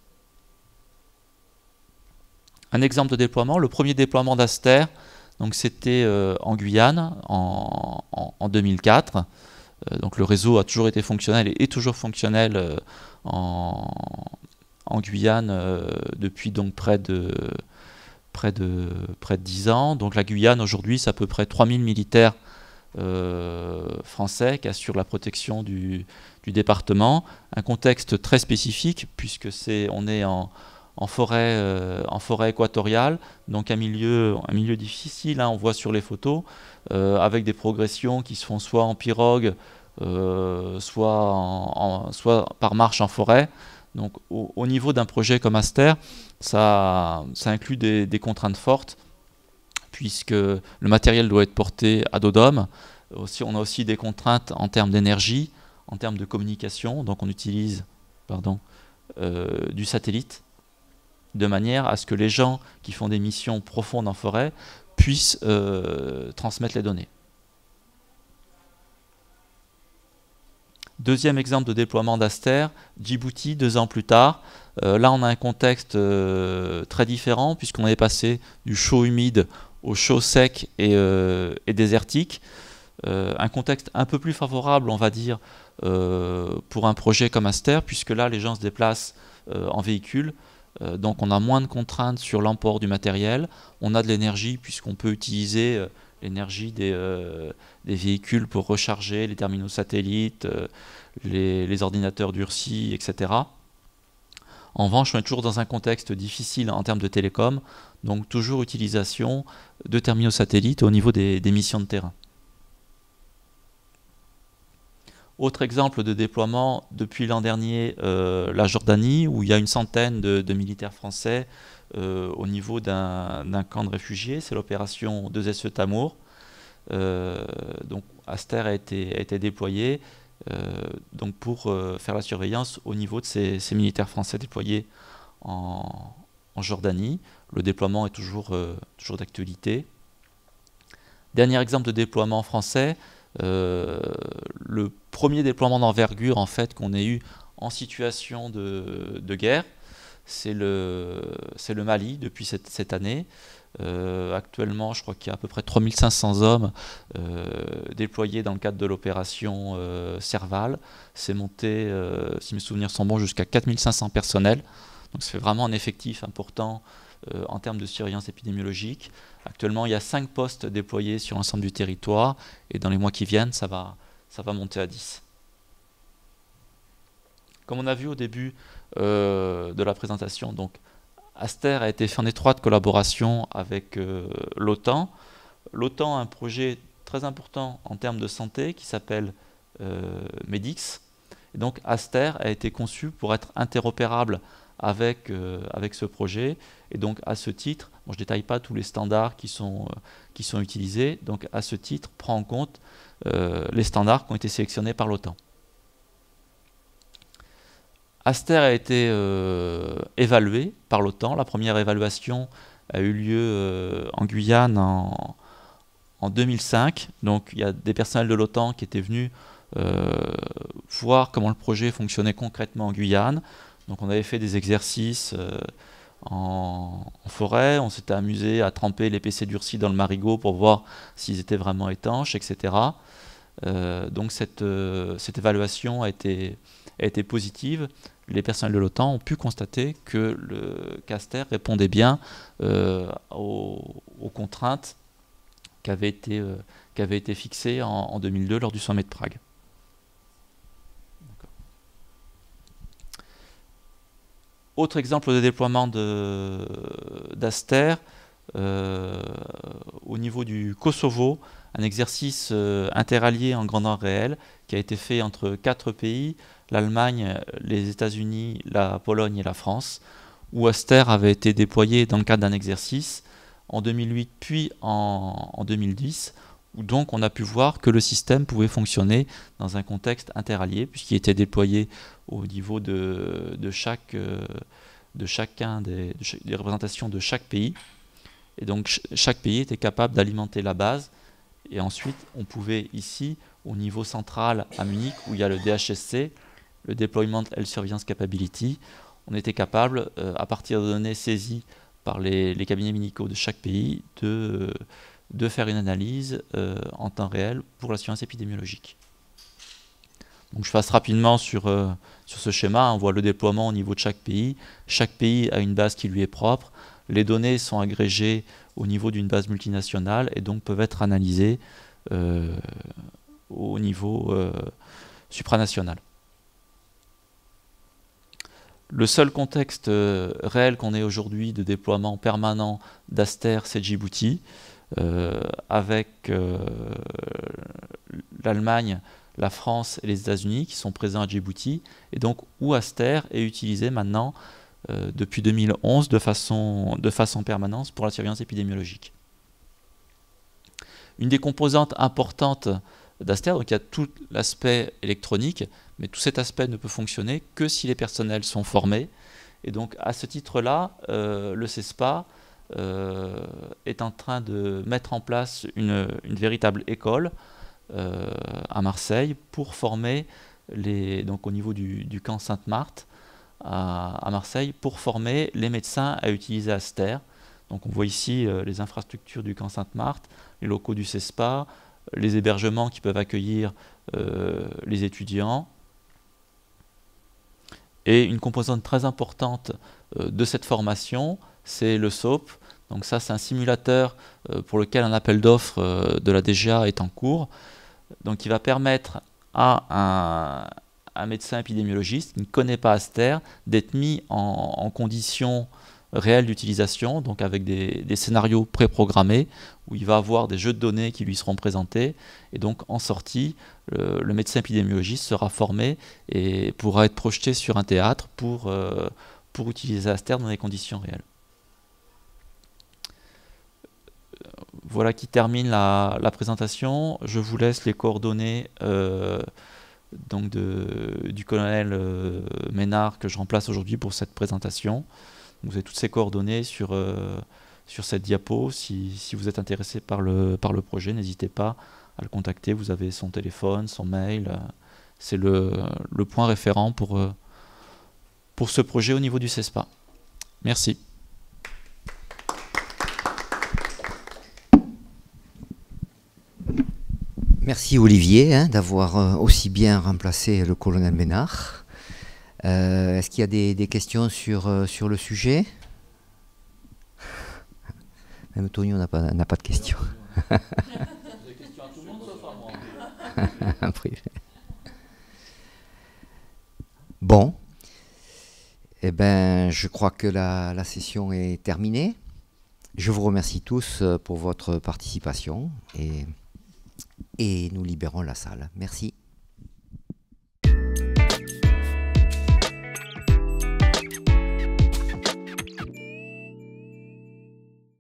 Un exemple de déploiement, le premier déploiement d'Aster, donc c'était en Guyane en 2004. Donc le réseau a toujours été fonctionnel et est toujours fonctionnel en Guyane depuis donc près de 10 ans. Donc la Guyane aujourd'hui, c'est à peu près 3000 militaires français qui assurent la protection du département. Un contexte très spécifique puisque on est en forêt équatoriale, donc un milieu difficile, hein, on voit sur les photos, avec des progressions qui se font soit en pirogue, soit par marche en forêt. Donc au niveau d'un projet comme Aster, ça inclut des contraintes fortes, puisque le matériel doit être porté à dos d'homme. On a aussi des contraintes en termes d'énergie, en termes de communication, donc on utilise du satellite, de manière à ce que les gens qui font des missions profondes en forêt puissent transmettre les données. Deuxième exemple de déploiement d'Aster, Djibouti, 2 ans plus tard. Là, on a un contexte très différent, puisqu'on est passé du chaud humide au chaud sec et désertique. Un contexte un peu plus favorable, on va dire, pour un projet comme Aster, puisque là, les gens se déplacent en véhicule. Donc on a moins de contraintes sur l'emport du matériel, on a de l'énergie puisqu'on peut utiliser l'énergie des véhicules pour recharger les terminaux satellites, les ordinateurs durcis, etc. En revanche, on est toujours dans un contexte difficile en termes de télécom, donc toujours utilisation de terminaux satellites au niveau des missions de terrain. Autre exemple de déploiement, depuis l'an dernier, la Jordanie, où il y a une centaine de militaires français au niveau d'un camp de réfugiés. C'est l'opération 2SE Tamour. Donc Aster a été déployé. donc pour faire la surveillance au niveau de ces militaires français déployés en Jordanie. Le déploiement est toujours d'actualité. Dernier exemple de déploiement français, le premier déploiement d'envergure en fait qu'on ait eu en situation de guerre, c'est le Mali depuis cette année. Actuellement, je crois qu'il y a à peu près 3500 hommes déployés dans le cadre de l'opération Serval. C'est monté, si mes souvenirs sont bons, jusqu'à 4500 personnels. Donc ça fait vraiment un effectif important en termes de surveillance épidémiologique. Actuellement, il y a 5 postes déployés sur l'ensemble du territoire, et dans les mois qui viennent, ça va monter à 10. Comme on a vu au début de la présentation, donc Aster a été fait en étroite collaboration avec l'OTAN. L'OTAN a un projet très important en termes de santé qui s'appelle MEDIX. Et donc Aster a été conçu pour être interopérable avec ce projet. Et donc à ce titre, bon, je ne détaille pas tous les standards qui sont utilisés, donc à ce titre, prend en compte les standards qui ont été sélectionnés par l'OTAN. Aster a été évalué par l'OTAN. La première évaluation a eu lieu en Guyane en 2005. Donc il y a des personnels de l'OTAN qui étaient venus voir comment le projet fonctionnait concrètement en Guyane. Donc on avait fait des exercices en forêt, on s'était amusé à tremper les PC durcis dans le marigot pour voir s'ils étaient vraiment étanches, etc. Donc cette évaluation a été positive. Les personnels de l'OTAN ont pu constater que Aster répondait bien aux contraintes qui avaient été fixées en 2002 lors du sommet de Prague. Autre exemple de déploiement d'Aster, au niveau du Kosovo, un exercice interallié en grandeur réelle qui a été fait entre 4 pays, l'Allemagne, les États-Unis, la Pologne et la France, où Aster avait été déployé dans le cadre d'un exercice en 2008 puis en 2010, où donc on a pu voir que le système pouvait fonctionner dans un contexte interallié, puisqu'il était déployé au niveau de chacun des représentations de chaque pays. Et donc chaque pays était capable d'alimenter la base. Et ensuite, on pouvait ici, au niveau central à Munich, où il y a le DHSC, le Deployment Health Surveillance Capability, on était capable, à partir de données saisies par les cabinets médicaux de chaque pays, de faire une analyse en temps réel pour la surveillance épidémiologique. Donc je passe rapidement sur ce schéma. On voit le déploiement au niveau de chaque pays. Chaque pays a une base qui lui est propre. Les données sont agrégées au niveau d'une base multinationale et donc peuvent être analysées au niveau supranational. Le seul contexte réel qu'on ait aujourd'hui de déploiement permanent d'Aster, c'est Djibouti, avec l'Allemagne, la France et les États-Unis qui sont présents à Djibouti, et donc où Aster est utilisé maintenant depuis 2011 de façon permanente pour la surveillance épidémiologique. Une des composantes importantes d'Aster, donc il y a tout l'aspect électronique, mais tout cet aspect ne peut fonctionner que si les personnels sont formés. Et donc à ce titre-là, le CESPA est en train de mettre en place une véritable école à Marseille pour former donc au niveau du camp Sainte-Marthe à Marseille, pour former les médecins à utiliser Aster. Donc on voit ici les infrastructures du camp Sainte-Marthe, les locaux du CESPA, les hébergements qui peuvent accueillir les étudiants. Et une composante très importante de cette formation, c'est le SOAP. Donc ça, c'est un simulateur pour lequel un appel d'offres de la DGA est en cours. Donc il va permettre à un médecin épidémiologiste qui ne connaît pas Aster d'être mis en conditions réelles d'utilisation, donc avec des scénarios préprogrammés, où il va avoir des jeux de données qui lui seront présentés, et donc en sortie, le médecin épidémiologiste sera formé et pourra être projeté sur un théâtre pour utiliser Aster dans des conditions réelles. Voilà qui termine la présentation. Je vous laisse les coordonnées donc du colonel Ménard que je remplace aujourd'hui pour cette présentation. Vous avez toutes ces coordonnées sur cette diapo. Si vous êtes intéressé par le projet, n'hésitez pas à le contacter. Vous avez son téléphone, son mail. C'est le point référent pour ce projet au niveau du CESPA. Merci. Merci Olivier d'avoir aussi bien remplacé le colonel Ménard. Est-ce qu'il y a des questions sur le sujet? Même Tony, on n'a pas de questions. Des questions à tout le monde sauf à moi. Bon. Eh ben, je crois que la session est terminée. Je vous remercie tous pour votre participation et nous libérons la salle. Merci.